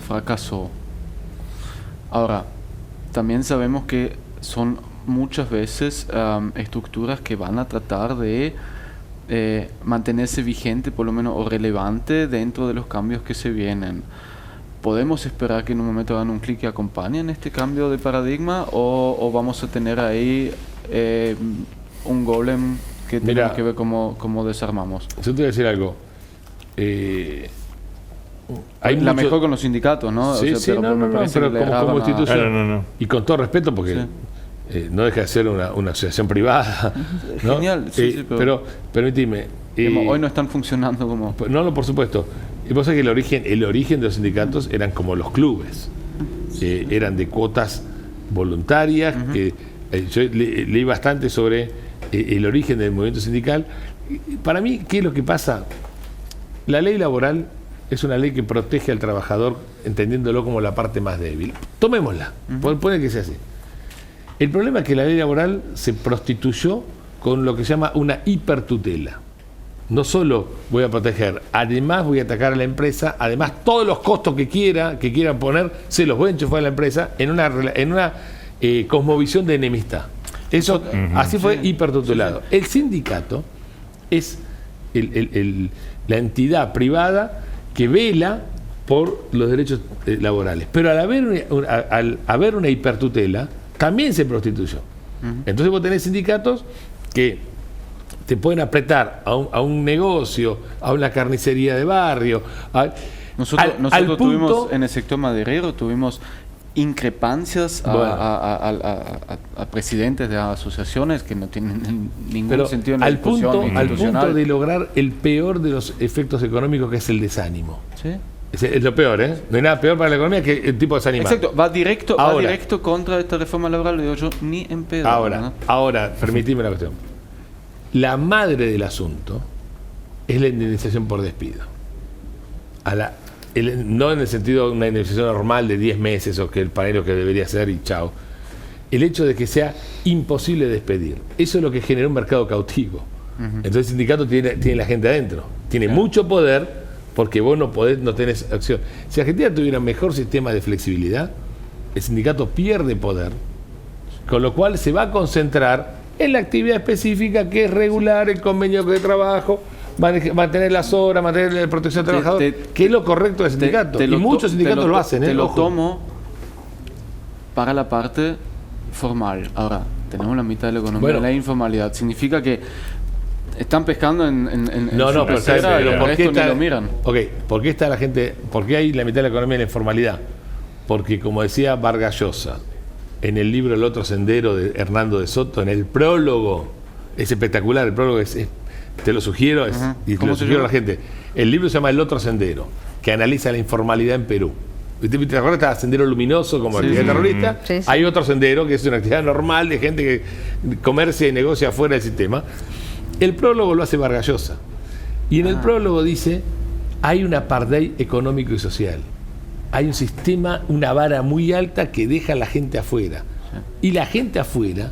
fracasó. Ahora, también sabemos que son muchas veces estructuras que van a tratar de mantenerse vigente, por lo menos, o relevante dentro de los cambios que se vienen. ¿Podemos esperar que en un momento hagan un clic y acompañen este cambio de paradigma o vamos a tener ahí un golem que tenemos que ver cómo desarmamos? Yo te voy a decir algo. Mejor con los sindicatos, ¿no? Sí, pero como institución. Y con todo respeto, porque no deja de ser una asociación privada, ¿no? Genial, pero permitime. Hoy no están funcionando como... No, por supuesto. Y vos sabés que el origen de los sindicatos eran como los clubes. Eran de cuotas voluntarias. Yo leí bastante sobre el origen del movimiento sindical. Para mí, ¿qué es lo que pasa? La ley laboral es una ley que protege al trabajador, entendiéndolo como la parte más débil. Tomémosla, puede que sea así. El problema es que la ley laboral se prostituyó con lo que se llama una hipertutela. No solo voy a proteger, además voy a atacar a la empresa, además todos los costos que quieran poner, se los voy a enchufar a la empresa en una cosmovisión de enemistad. Eso así fue hipertutelado. El sindicato es la entidad privada que vela por los derechos laborales. Pero al haber una hipertutela, también se prostituyó. Entonces vos tenés sindicatos que te pueden apretar a un negocio, a una carnicería de barrio. Nosotros tuvimos, en el sector maderero, tuvimos increpancias a presidentes de asociaciones que no tienen ningún sentido en la discusión al punto de lograr el peor de los efectos económicos, que es el desánimo. ¿Sí? Es lo peor, ¿eh? No hay nada peor para la economía que el tipo desanimado. Exacto, va directo contra esta reforma laboral, lo digo yo, ni en pedo. Ahora, permitime la cuestión. La madre del asunto es la indemnización por despido. No en el sentido de una indemnización normal de 10 meses o que el panero que debería ser y chao. El hecho de que sea imposible despedir. Eso es lo que genera un mercado cautivo. Entonces el sindicato tiene la gente adentro. Tiene mucho poder porque vos no tenés acción. Si Argentina tuviera un mejor sistema de flexibilidad, el sindicato pierde poder, con lo cual se va a concentrar en la actividad específica, que es regular el convenio de trabajo, mantener las horas, mantener la protección del trabajador, que es lo correcto del sindicato. Y muchos sindicatos lo hacen. Te lo tomo para la parte formal. Ahora, tenemos la mitad de la economía en la informalidad. Significa que están pescando en pero ¿por qué ni lo miran? ¿Por qué está la gente? ¿Por qué hay la mitad de la economía en la informalidad? Porque, como decía Vargas Llosa, en el libro El otro sendero de Hernando de Soto, en el prólogo, es espectacular, el prólogo te lo sugiero y te lo sugiero a la gente. El libro se llama El otro sendero, que que analiza la informalidad en Perú. ¿Te acuerdas? Estaba Sendero Luminoso como actividad terrorista. Sí, sí. Hay otro sendero que es una actividad normal de gente que comercia y negocia fuera del sistema. El prólogo lo hace Vargas Llosa. Y en el prólogo dice, hay un apartheid económico y social. Hay un sistema, una vara muy alta que deja a la gente afuera. Y la gente afuera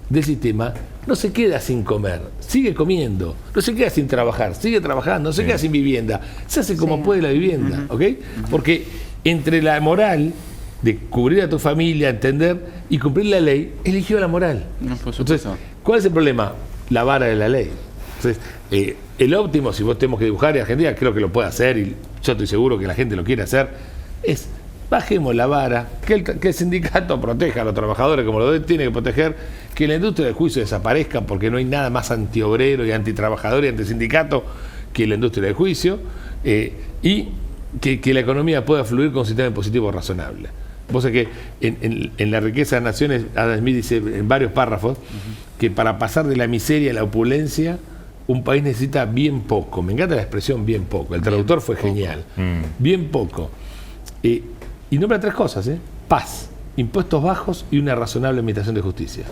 del sistema no se queda sin comer, sigue comiendo, no se queda sin trabajar, sigue trabajando, no se queda sin vivienda, se hace como puede la vivienda, ¿ok? Porque entre la moral de cubrir a tu familia, entender y cumplir la ley, eligió la moral. Entonces, ¿cuál es el problema? La vara de la ley. Entonces, el óptimo, si vos tenemos que dibujar en Argentina, creo que lo puede hacer y yo estoy seguro que la gente lo quiere hacer, es bajemos la vara, que el sindicato proteja a los trabajadores como lo tiene que proteger, que la industria del juicio desaparezca porque no hay nada más antiobrero y antitrabajador y antisindicato que la industria del juicio, y que la economía pueda fluir con un sistema impositivo razonable. Vos sabés que en La riqueza de las naciones, Adam Smith dice en varios párrafos que para pasar de la miseria a la opulencia, un país necesita bien poco. Me encanta la expresión bien poco. El traductor fue genial. Bien poco. Y nombra 3 cosas, paz, impuestos bajos y una razonable administración de justicia.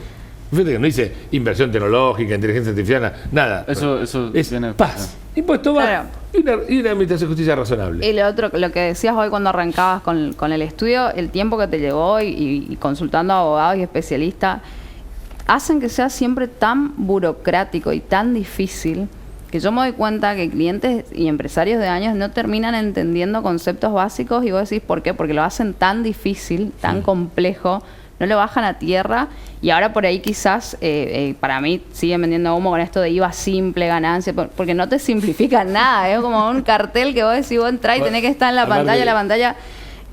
Fíjate que no dice inversión tecnológica, inteligencia artificial, nada. Eso es viene paz, impuestos bajos y una administración de justicia razonable. Y lo otro, lo que decías hoy cuando arrancabas con el estudio, el tiempo que te llevó y consultando a abogados y especialistas, hacen que sea siempre tan burocrático y tan difícil que yo me doy cuenta que clientes y empresarios de años no terminan entendiendo conceptos básicos y vos decís ¿por qué? Porque lo hacen tan difícil, tan complejo, no lo bajan a tierra y ahora por ahí quizás para mí siguen vendiendo humo con esto de IVA simple, ganancia, porque no te simplifican nada, es como un cartel que vos decís, vos entrás y tenés que estar en la pantalla.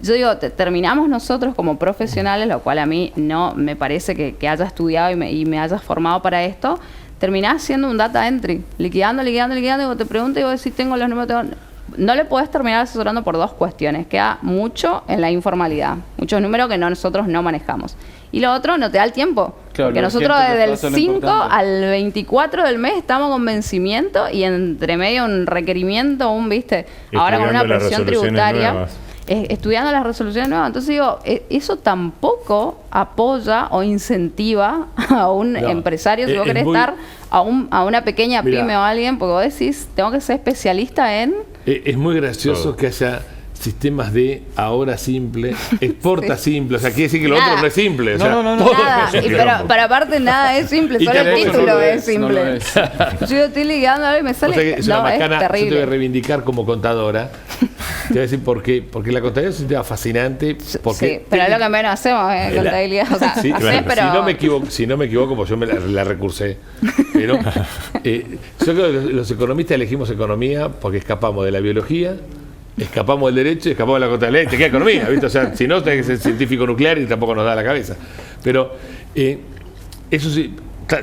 Yo digo, terminamos nosotros como profesionales, lo cual a mí no me parece que haya estudiado y me haya formado para esto, terminás siendo un data entry, liquidando, y vos te preguntas y vos decís, tengo los números, no le podés terminar asesorando por 2 cuestiones. Queda mucho en la informalidad, muchos números que nosotros no manejamos. Y lo otro, no te da el tiempo. Claro, porque nosotros desde el 5 al 24 del mes estamos con vencimiento y entre medio un requerimiento, ¿viste? Ahora con una presión tributaria. Estudiando las resoluciones nuevas. Entonces digo, eso tampoco apoya o incentiva a un empresario, si vos querés estar a una pequeña pyme o alguien, porque vos decís, tengo que ser especialista en... Es muy gracioso que haya sistemas de ahora simple, exporta simple, o sea, quiere decir que lo otro no es simple. No, todo nada. es Pero aparte nada es simple, solo el título es simple. No lo es. Yo estoy ligando y me sale... O sea que es una macana, es terrible. yo te voy a reivindicar como contadora. Te voy a decir por qué. Porque la contabilidad es un tema fascinante. Porque sí, pero es lo que menos hacemos, contabilidad. O sea, sí, hacés, pero... si no me equivoco, pues yo me la recursé. Pero yo creo que los economistas elegimos economía porque escapamos de la biología, escapamos del derecho y escapamos de la contabilidad y te queda economía, ¿viste? O sea, si no, tenés que ser científico nuclear y tampoco nos da la cabeza. Pero eso sí,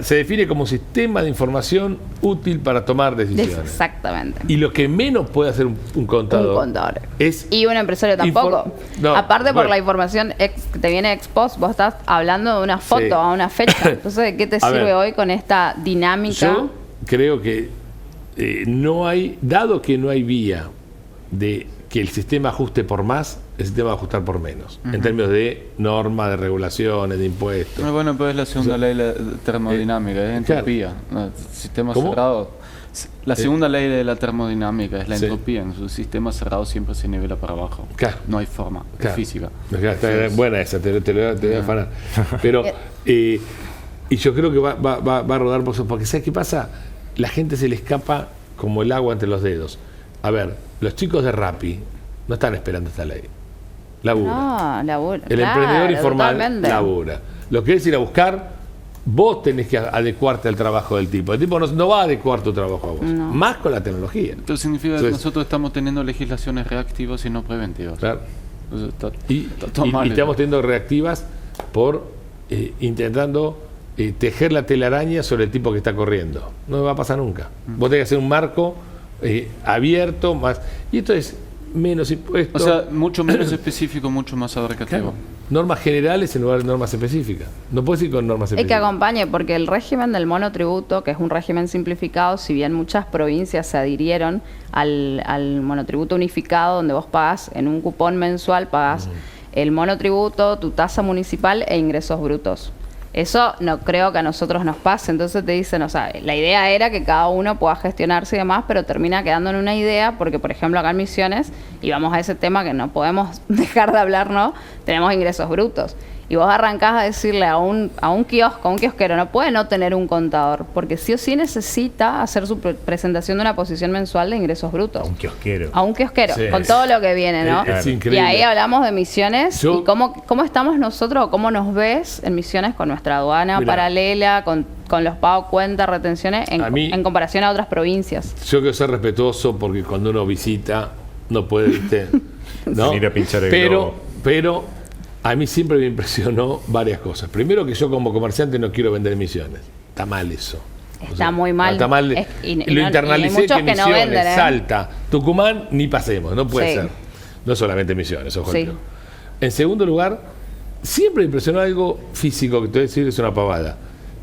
se define como un sistema de información útil para tomar decisiones. Exactamente. Y lo que menos puede hacer un contador, es... Y un empresario tampoco. Aparte por la información que te viene ex post, vos estás hablando de una foto a una fecha. Entonces, ¿de qué te sirve hoy con esta dinámica? Yo creo que dado que no hay vía de que el sistema ajuste por más, el sistema va a ajustar por menos, en términos de normas, de regulaciones, de impuestos. Bueno, pues es la segunda ley de termodinámica, es entropía. Claro. Sistema cerrado. La segunda ley de la termodinámica es la entropía. En su sistema cerrado siempre se nivela para abajo. Claro. No hay forma, es física. Está buena esa, te voy a afanar. Pero, y yo creo que va a rodar por eso, porque ¿sabes qué pasa? La gente se le escapa como el agua entre los dedos. A ver, los chicos de Rappi no están esperando esta ley. Labura. No, labura. El emprendedor informal labura. Lo que es ir a buscar, vos tenés que adecuarte al trabajo del tipo. El tipo no va a adecuar tu trabajo a vos. No. Más con la tecnología. Entonces significa que nosotros estamos teniendo legislaciones reactivas y no preventivas. Claro. Y estamos teniendo reactivas por intentando tejer la telaraña sobre el tipo que está corriendo. No va a pasar nunca. Vos tenés que hacer un marco abierto más. Y esto es menos impuestos. O sea, mucho menos específico, mucho más abarcativo. Claro, normas generales en lugar de normas específicas. No puedes ir con normas Es que específicas. acompañe, porque el régimen del monotributo, que es un régimen simplificado, si bien muchas provincias se adhirieron al monotributo unificado, donde vos pagás en un cupón mensual, pagás el monotributo, tu tasa municipal e ingresos brutos. Eso no creo que a nosotros nos pase. Entonces te dicen, o sea, la idea era que cada uno pueda gestionarse y demás, pero termina quedando en una idea, porque por ejemplo acá en Misiones, y vamos a ese tema que no podemos dejar de hablar, ¿no? Tenemos ingresos brutos. Y vos arrancás a decirle a un kiosco, a un kiosquero, no puede no tener un contador, porque sí o sí necesita hacer su presentación de una posición mensual de ingresos brutos. Un kiosquero. A un kiosquero, Sí. con todo lo que viene, ¿no? Es Y increíble. ahí hablamos de Misiones Yo- y cómo estamos nosotros, o cómo nos ves en Misiones con nuestra aduana Mirá. paralela, con los pagos, cuentas, retenciones, A mí- en comparación a otras provincias. Yo quiero ser respetuoso porque cuando uno visita no puede, ¿viste? ¿No? Venir a pinchar el pero, globo. pero a mí siempre me impresionó varias cosas. Primero que yo como comerciante no quiero vender Misiones. Está mal eso. Está muy mal. Está mal. Y Lo no- y hay internalicé muchos que que no Misiones, venden, ¿eh? Salta, Tucumán, ni pasemos. No puede Sí. ser. No solamente Misiones, ojo. Sí. Creo. En segundo lugar, siempre me impresionó algo físico, que te voy a decir es una pavada.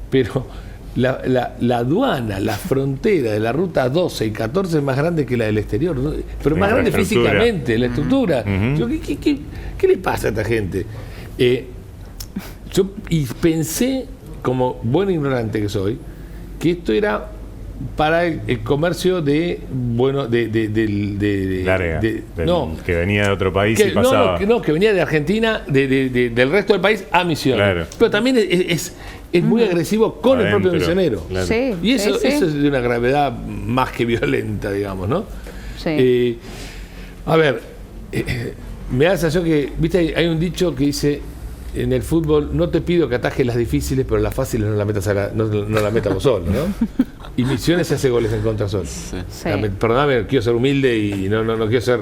Pero la aduana, la frontera de la ruta 12 y 14 es más grande que la del exterior, ¿no? Pero La más grande infraestructura. físicamente, la estructura. Ujú. Yo, ¿qué le pasa a esta gente? Y pensé, como buen ignorante que soy, que esto era para el comercio de, bueno, Larga. no, Que venía de otro país que, y pasaba. que venía de Argentina, del resto del país a Misiones. Claro. Pero también es muy agresivo con el propio Adentro, misionero. claro. Sí, Y eso, sí, sí. eso es de una gravedad más que violenta, digamos, ¿no? Sí. A ver, me da la sensación que, viste, hay un dicho que dice, en el fútbol, no te pido que atajes las difíciles, pero las fáciles no las metas no la metamos solo, ¿no? Y Misiones se hace goles en contra solo. Sí. Sí. Perdóname, quiero ser humilde y no quiero ser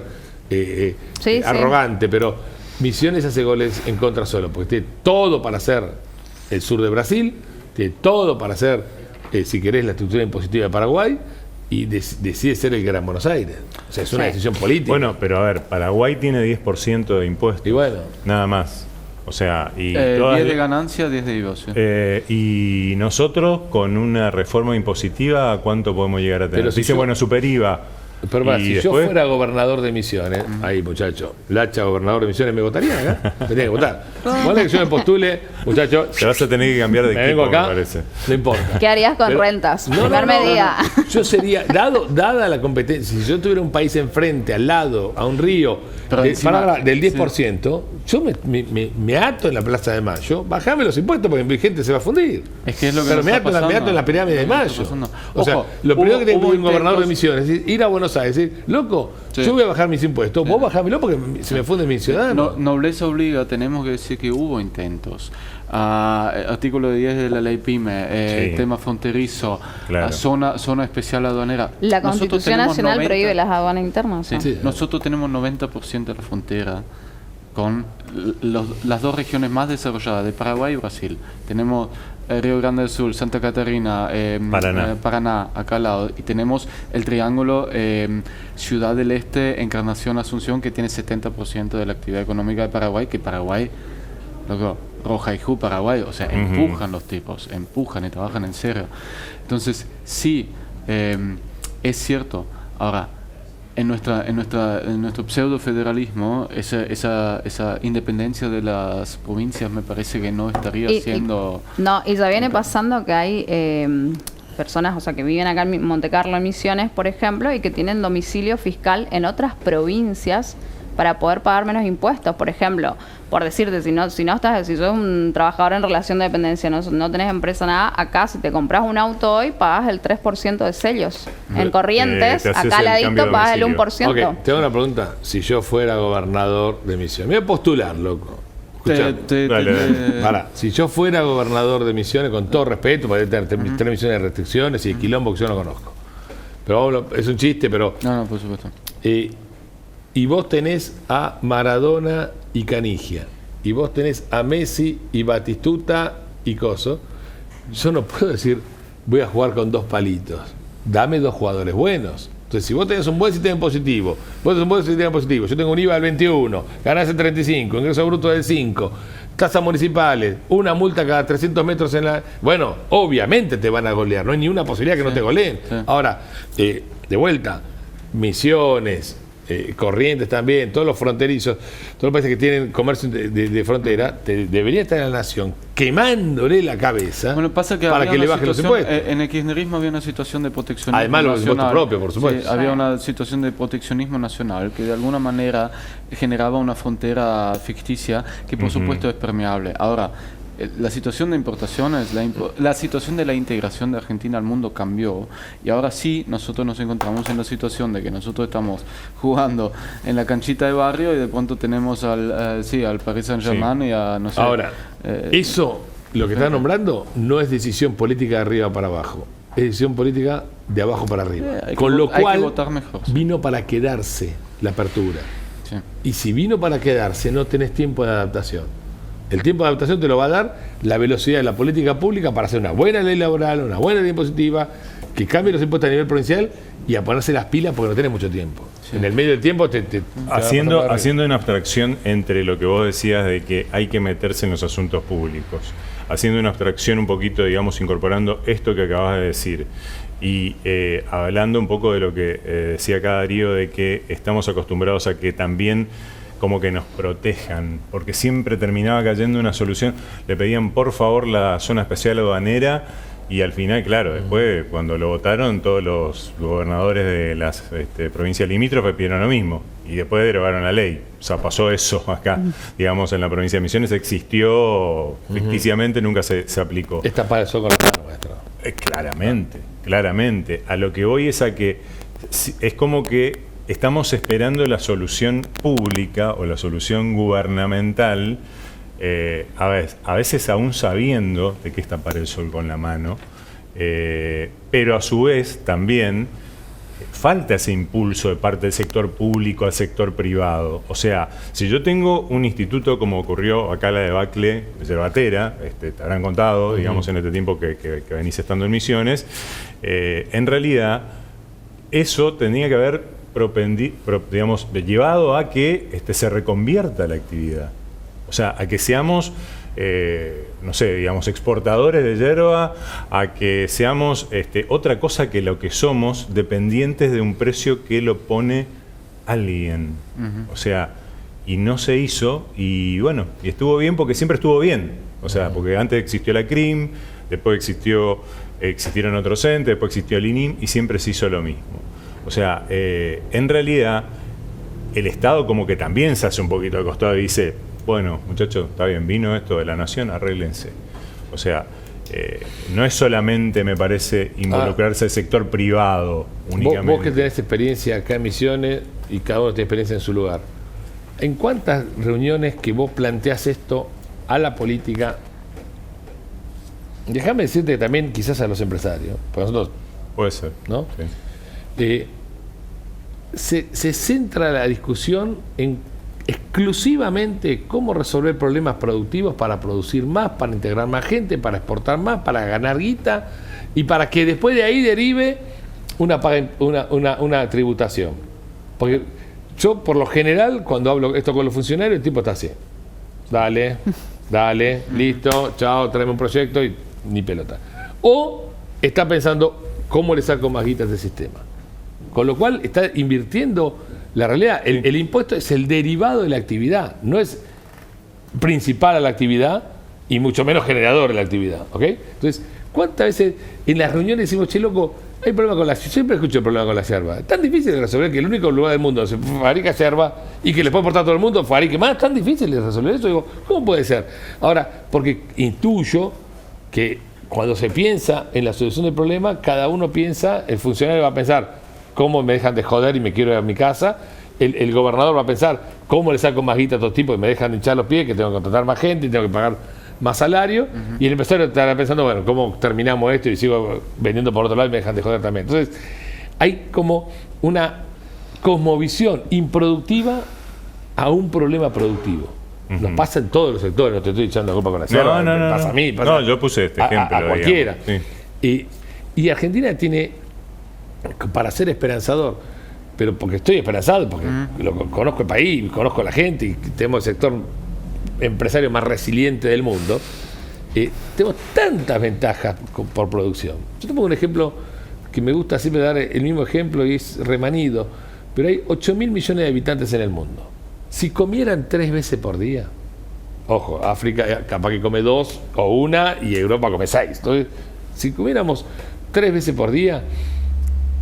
Sí, arrogante, pero Misiones hace goles en contra solo, porque tiene todo para ser el sur de Brasil, tiene todo para ser, si querés, la estructura impositiva de Paraguay, y decide ser el Gran Buenos Aires. O sea, es una Sí. decisión política. Bueno, pero a ver, Paraguay tiene 10% de impuestos. Y bueno, Nada más. O sea, y 10 todas- de ganancia, 10 de IVA. Sí. y nosotros, con una reforma impositiva, ¿cuánto podemos llegar a tener? Pero si Dice, yo- bueno, super IVA. pero va, Y si después- yo fuera gobernador de Misiones, ahí muchacho, Lacha, gobernador de Misiones, ¿me votarían acá? Me tienen que votar. Vale que yo me postule, muchacho, Te vas a tener que cambiar de me equipo, vengo acá, me parece. no importa. ¿Qué harías con Pero- rentas? No, Primer medida. Yo sería, dada la competencia, si yo tuviera un país enfrente, al lado, a un río, Pero encima- del 10%, yo me ato en la Plaza de Mayo, bajame los impuestos porque mi gente se va a fundir. Es que es lo que Pero nos me está ato, me ato pasando. en la pirámide de Es lo que Mayo. está pasando. O sea, Ojo, lo primero que tiene que hubo un gobernador de intentos- Misiones es ir a Buenos Aires y decir, loco, Sí. yo voy a bajar mis impuestos, vos bajámelo porque se me funden mis ciudadanos. Nobleza obliga, tenemos que decir que hubo intentos. Artículo 10 de la ley PYME, Sí. tema fronterizo, Claro. zona especial aduanera. La Nosotros Constitución tenemos Nacional 90 prohíbe las aduanas internas. Sí, ¿no? Sí. Nosotros tenemos 90% de la frontera con las dos regiones más desarrolladas de Paraguay y Brasil. Tenemos Río Grande del Sur, Santa Catarina, Paraná, acá al lado. Y tenemos el triángulo Ciudad del Este, Encarnación, Asunción, que tiene 70% de la actividad económica de Paraguay, que Paraguay, loco, Roja-Ijú, Paraguay, o sea, empujan los tipos, empujan y trabajan en serio. Entonces, sí, es cierto. Ahora, en nuestro pseudo federalismo, esa independencia de las provincias me parece que no estaría siendo. No, y ya viene pasando que hay personas, o sea, que viven acá en Monte Carlo, en Misiones, por ejemplo, y que tienen domicilio fiscal en otras provincias para poder pagar menos impuestos. Por ejemplo, por decirte, si sos un trabajador en relación de dependencia, no tenés empresa nada, acá si te compras un auto hoy, pagas el 3% de sellos. En Corrientes, te haces acá al el cambio ladito de pagas el domicilio. 1%. Ok, te hago una pregunta. Si yo fuera gobernador de Misiones, me voy a postular, loco. Escuchame. Dale. Pará, si yo fuera gobernador de Misiones, con todo respeto, podría tener 3 misiones de restricciones y el quilombo que yo no conozco. Pero es un chiste, pero. No, por supuesto. Y vos tenés a Maradona y Canigia. Y vos tenés a Messi y Batistuta y Coso. Yo no puedo decir, voy a jugar con 2 palitos. Dame 2 jugadores buenos. Entonces, si vos tenés un buen sistema impositivo, yo tengo un IVA del 21, ganás el 35, ingreso bruto del 5, tasas municipales, una multa cada 300 metros en la... Bueno, obviamente te van a golear, no hay ni una posibilidad que no te goleen. Sí. Ahora, de vuelta, Misiones, Corrientes también, todos los fronterizos, todos los países que tienen comercio de frontera, debería estar en la nación quemándole la cabeza, bueno, pasa que para que le bajen los impuestos. En el kirchnerismo había una situación de proteccionismo además los impuestos propios, por supuesto. Sí, había una situación de proteccionismo nacional que de alguna manera generaba una frontera ficticia que por supuesto es permeable. Ahora, la situación de importaciones, la situación de la integración de Argentina al mundo cambió y ahora sí nosotros nos encontramos en la situación de que nosotros estamos jugando en la canchita de barrio y de pronto tenemos al Paris Saint-Germain y a no sé. Ahora, eso, lo que está nombrando, no es decisión política de arriba para abajo, es decisión política de abajo para arriba. Con lo cual votar mejor. Vino para quedarse la apertura. Sí. Y si vino para quedarse, no tenés tiempo de adaptación. El tiempo de adaptación te lo va a dar la velocidad de la política pública para hacer una buena ley laboral, una buena ley impositiva, que cambie los impuestos a nivel provincial y a ponerse las pilas porque no tenés mucho tiempo. Sí. En el medio del tiempo haciendo una abstracción entre lo que vos decías de que hay que meterse en los asuntos públicos, haciendo una abstracción un poquito, digamos, incorporando esto que acabas de decir y hablando un poco de lo que decía acá Darío, de que estamos acostumbrados a que también como que nos protejan, porque siempre terminaba cayendo una solución. Le pedían por favor la zona especial aduanera y al final, claro, después cuando lo votaron todos los gobernadores de las provincias limítrofes pidieron lo mismo y después derogaron la ley. O sea, pasó eso acá, digamos, en la provincia de Misiones existió ficticiamente, nunca se aplicó. Esta para eso con la mano, maestro. Claramente. A lo que voy es a que es como que estamos esperando la solución pública o la solución gubernamental, a veces aún sabiendo de qué es tapar el sol con la mano, pero a su vez también falta ese impulso de parte del sector público al sector privado. O sea, si yo tengo un instituto como ocurrió acá la debacle de Yerbatera, te habrán contado, digamos, en este tiempo que venís estando en Misiones, en realidad eso tenía que haber digamos, llevado a que se reconvierta la actividad. O sea, a que seamos, no sé, digamos, exportadores de yerba, a que seamos otra cosa que lo que somos, dependientes de un precio que lo pone alguien. O sea, y no se hizo, y bueno, y estuvo bien porque siempre estuvo bien. O sea, porque antes existió la CRIM, después existieron otros entes, después existió el INIM, y siempre se hizo lo mismo. O sea, en realidad, el Estado como que también se hace un poquito al costado y dice, bueno, muchachos, está bien, vino esto de la nación, arréglense. O sea, no es solamente, me parece, involucrarse al sector privado únicamente. Vos que tenés experiencia acá en Misiones y cada uno tiene experiencia en su lugar, ¿en cuántas reuniones que vos planteás esto a la política? Déjame decirte que también quizás a los empresarios, porque nosotros... Puede ser, ¿no? Sí. Se centra la discusión en exclusivamente cómo resolver problemas productivos para producir más, para integrar más gente, para exportar más, para ganar guita y para que después de ahí derive una tributación. Porque yo, por lo general, cuando hablo esto con los funcionarios, el tipo está así. Dale, listo, chao, tráeme un proyecto y ni pelota. O está pensando cómo le saco más guita a este sistema. Con lo cual está invirtiendo la realidad. El impuesto es el derivado de la actividad, no es principal a la actividad y mucho menos generador de la actividad. ¿Okay? Entonces, ¿cuántas veces en las reuniones decimos, che, loco, hay problema con la yerba? Siempre escucho el problema con la yerba. Es tan difícil de resolver que el único lugar del mundo donde se fabrica yerba y que le puede aportar a todo el mundo fabrique más. Es tan difícil de resolver eso. Digo, ¿cómo puede ser? Ahora, porque intuyo que cuando se piensa en la solución del problema, cada uno piensa, el funcionario va a pensar, ¿cómo me dejan de joder y me quiero ir a mi casa? El gobernador va a pensar, ¿cómo le saco más guita a estos tipos y me dejan hinchar los pies, que tengo que contratar más gente y tengo que pagar más salario? Y el empresario estará pensando, bueno, ¿cómo terminamos esto y sigo vendiendo por otro lado y me dejan de joder también? Entonces, hay como una cosmovisión improductiva a un problema productivo. Nos pasa en todos los sectores, no te estoy echando la culpa con la yerba, no, pasa a mí, pasa no, yo puse este ejemplo. A cualquiera. Sí. Y Argentina tiene para ser esperanzador, pero porque estoy esperanzado, porque conozco el país, conozco a la gente y tenemos el sector empresario más resiliente del mundo, tenemos tantas ventajas por producción. Yo te pongo un ejemplo que me gusta siempre dar el mismo ejemplo y es remanido, pero hay 8.000 millones de habitantes en el mundo. Si comieran 3 veces por día, ojo, África capaz que come 2 o 1 y Europa come 6. Entonces, si comiéramos 3 veces por día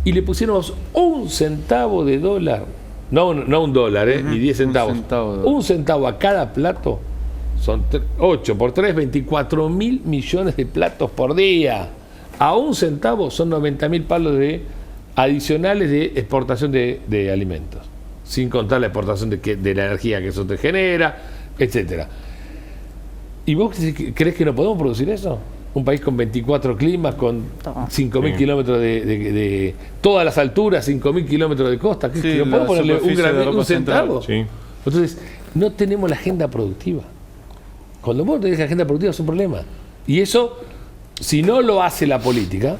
y le pusiéramos 1 centavo de dólar, no un dólar, ni 10 centavos, 1 centavo a cada plato, son 8 por 3, 24.000 millones de platos por día. A 1 centavo son 90.000 palos adicionales de exportación de alimentos, sin contar la exportación de la energía que eso te genera, etcétera. ¿Y vos crees que no podemos producir eso? Un país con 24 climas, con 5.000 kilómetros de todas las alturas, 5.000 kilómetros de costa. ¿No podemos ponerle un centavo? Sí. Entonces, no tenemos la agenda productiva. Cuando vos tenés la agenda productiva es un problema. Y eso, si no lo hace la política,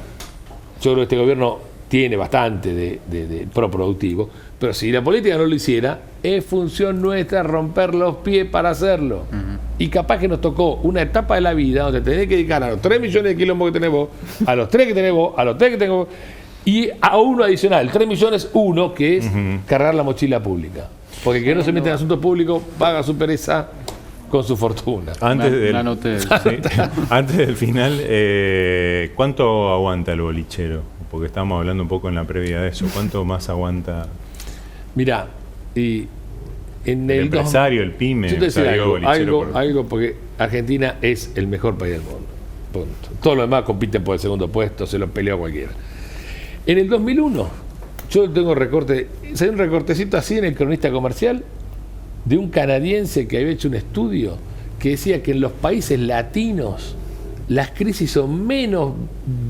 yo creo que este gobierno tiene bastante de proproductivo, pero si la política no lo hiciera, es función nuestra romper los pies para hacerlo. Y capaz que nos tocó una etapa de la vida donde tenés que dedicar a los 3 millones de quilombos que tenés vos, a los 3 que tenés vos, a los 3 que tengo vos, y a uno adicional, 3 millones, uno que es cargar la mochila pública. Porque el que no se mete en asuntos públicos paga su pereza con su fortuna. Antes del final, ¿cuánto aguanta el bolichero? Porque estábamos hablando un poco en la previa de eso. ¿Cuánto más aguanta? Mirá, y en el empresario, el pyme, yo te decía algo, porque Argentina es el mejor país del mundo. Punto. Todos los demás compiten por el segundo puesto, se lo peleó cualquiera. En el 2001, yo tengo un recortecito así en el Cronista Comercial de un canadiense que había hecho un estudio que decía que en los países latinos las crisis son menos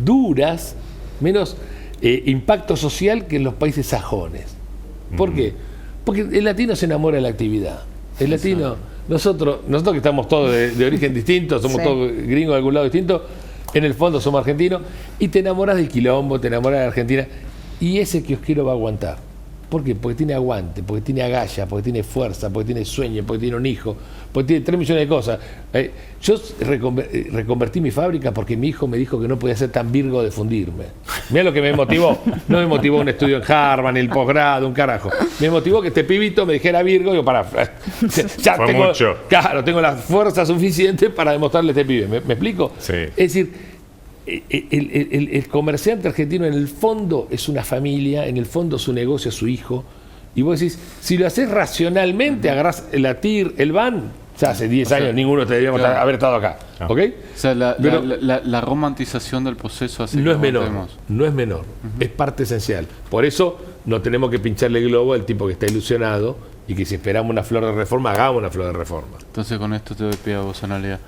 duras, menos impacto social que en los países sajones. ¿Por qué? Porque el latino se enamora de la actividad. El latino, nosotros que estamos todos de origen distinto, somos todos gringos de algún lado distinto, en el fondo somos argentinos, y te enamoras del quilombo, te enamoras de Argentina, y ese kiosquero va a aguantar. ¿Por qué? Porque tiene aguante, porque tiene agallas, porque tiene fuerza, porque tiene sueño, porque tiene un hijo, porque tiene 3 millones de cosas. Yo reconvertí mi fábrica porque mi hijo me dijo que no podía ser tan virgo de fundirme. Mirá lo que me motivó. No me motivó un estudio en Harvard, el posgrado, un carajo. Me motivó que este pibito me dijera virgo. Digo, pará, ya tengo la fuerza suficiente para demostrarle a este pibe. ¿Me explico? Sí. Es decir, el comerciante argentino en el fondo es una familia, en el fondo su negocio es su hijo, y vos decís, si lo haces racionalmente, agarrás la TIR, el VAN, ya hace 10 años ninguno deberíamos haber estado acá, ¿ok? O sea, la romantización del proceso hace no es menor, es parte esencial. Por eso no tenemos que pincharle el globo al tipo que está ilusionado y que si esperamos una flor de reforma, hagamos una flor de reforma. Entonces con esto te doy pie a vos, Analia.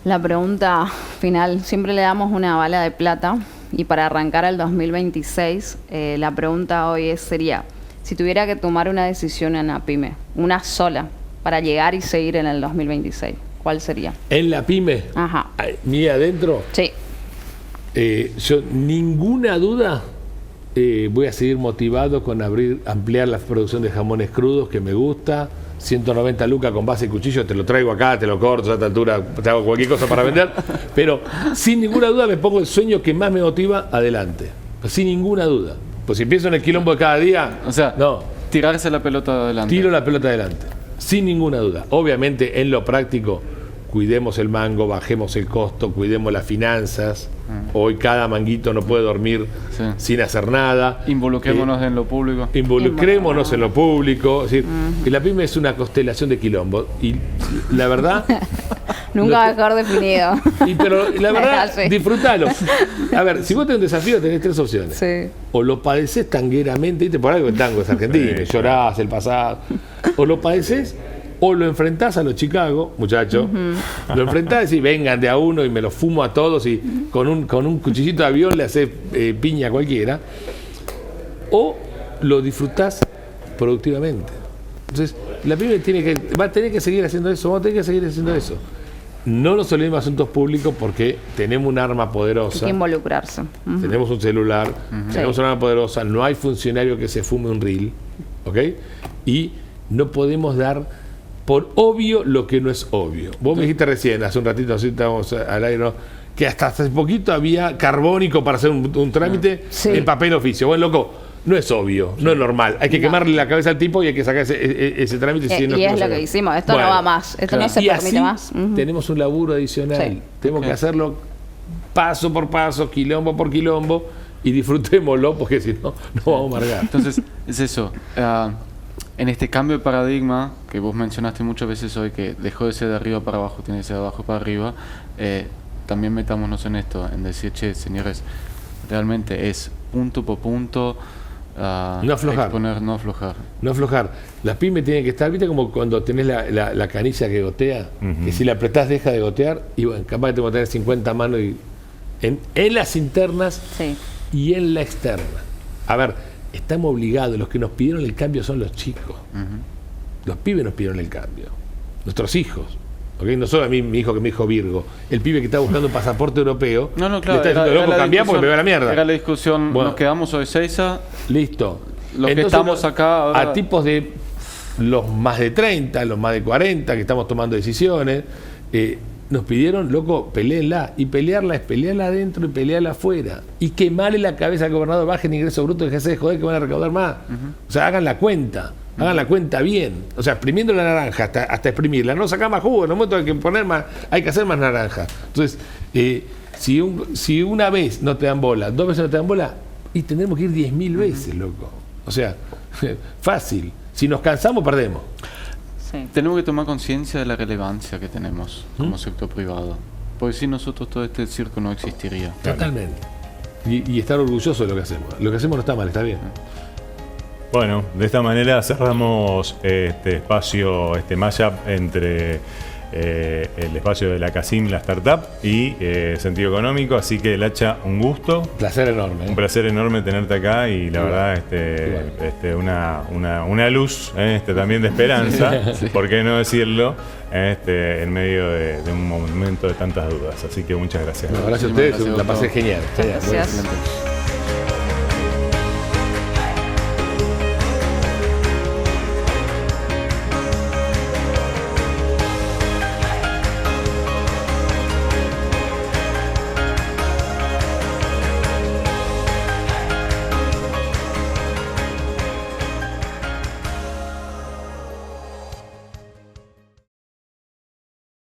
La pregunta final, siempre le damos una bala de plata y para arrancar el 2026, la pregunta hoy sería, si tuviera que tomar una decisión en la pyme, una sola, para llegar y seguir en el 2026, ¿cuál sería? ¿En la pyme? Ajá. ¿Mía adentro? Sí. Yo, ninguna duda, voy a seguir motivado con ampliar la producción de jamones crudos, que me gusta. 190 lucas con base y cuchillo, te lo traigo acá, te lo corto a esta altura, te hago cualquier cosa para vender, pero sin ninguna duda me pongo el sueño que más me motiva adelante, sin ninguna duda. Pues si empiezo en el quilombo de cada día, tirarse la pelota adelante. Tiro la pelota adelante, sin ninguna duda. Obviamente en lo práctico, cuidemos el mango, bajemos el costo, cuidemos las finanzas. Hoy cada manguito no puede dormir sin hacer nada. Involucrémonos en lo público. Involucrémonos en lo público. Es decir, que la pyme es una constelación de quilombo. Y la verdad... Nunca mejor definido. Pero la verdad, disfrutalo. A ver, si vos tenés un desafío, tenés 3 opciones. Sí. O lo padecés tangueramente, ¿viste? Por algo el tango es argentino, llorás el pasado. O lo padecés, o lo enfrentás a los Chicago, muchachos. Lo enfrentás y decís, vengan de a uno y me lo fumo a todos y con un cuchillito de avión le haces piña a cualquiera. O lo disfrutás productivamente. Entonces, la pyme va a tener que seguir haciendo eso, vamos a tener que seguir haciendo eso. no nos olvidemos de asuntos públicos porque tenemos un arma Hay poderosa. que involucrarse. Ujú. Tenemos un celular, tenemos Sí. una arma poderosa, no hay funcionario que se fume un reel, ¿ok? Y no podemos dar por obvio lo que no es obvio. Vos me dijiste recién, hace un ratito, así estábamos al aire, ¿no? Que hasta hace poquito había carbónico para hacer un trámite Sí. en papel oficio. Bueno, loco, no es obvio, no es normal. Hay que quemarle la cabeza al tipo y hay que sacar ese trámite. Si no Y es no lo se que ve. hicimos. Esto Bueno, no va más. Esto no se y permite así más. Ujú. tenemos un laburo adicional. Sí. Tenemos Ok. que hacerlo paso por paso, quilombo por quilombo, y disfrutémoslo porque si no, no vamos a amargar. Entonces, es eso. En este cambio de paradigma que vos mencionaste muchas veces hoy, que dejó de ser de arriba para abajo, tiene que ser de abajo para arriba, también metámonos en esto, en decir, che, señores, realmente es punto por punto. No aflojar. Exponer, no aflojar. No aflojar. La pyme tiene que estar, viste como cuando tenés la canilla que gotea, que si la apretás deja de gotear, y bueno, capaz que tengo que tener 50 manos en las internas Sí. y en la externa. A ver, estamos obligados, los que nos pidieron el cambio son los chicos. Los pibes nos pidieron el cambio. Nuestros hijos. ¿Ok? No solo a mí, mi hijo que me dijo Virgo. El pibe que está buscando un pasaporte europeo. No, Le claro. está diciendo, loco, la cambiá porque me va a la mierda. Era la discusión, Bueno. nos quedamos hoy Seiza. Listo. Los que estamos acá ahora- A tipos de los más de 30, los más de 40, que estamos tomando decisiones, nos pidieron, loco, peleenla. Y pelearla es pelearla adentro y pelearla afuera. Y quemarle la cabeza al gobernador, bajen ingreso bruto, déjense de joder que van a recaudar más. O sea, hagan la cuenta. Hagan la cuenta bien. O sea, exprimiendo la naranja hasta exprimirla. No sacar más jugo, en un momento hay que poner más, hay que hacer más naranja. Entonces, si una vez no te dan bola, 2 veces no te dan bola, y tendremos que ir 10.000 veces, loco. O sea, fácil. Si nos cansamos, perdemos. Sí. Tenemos que tomar conciencia de la relevancia que tenemos como sector privado. Porque sin nosotros todo este circo no existiría. Totalmente. Y estar orgulloso de lo que hacemos. Lo que hacemos no está mal, está bien. Bueno, de esta manera cerramos este espacio, este mashup entre el espacio de la CACIM, la startup, y Sentido Económico. Así que, Lacha, un gusto. Placer enorme. Un placer enorme tenerte acá y la verdad una luz también de esperanza, por qué no decirlo, en medio de un momento de tantas dudas. Así que muchas gracias. Bueno, gracias a Muchísimas ustedes, gracias, la pasé doctor. genial. Gracias. Excelente.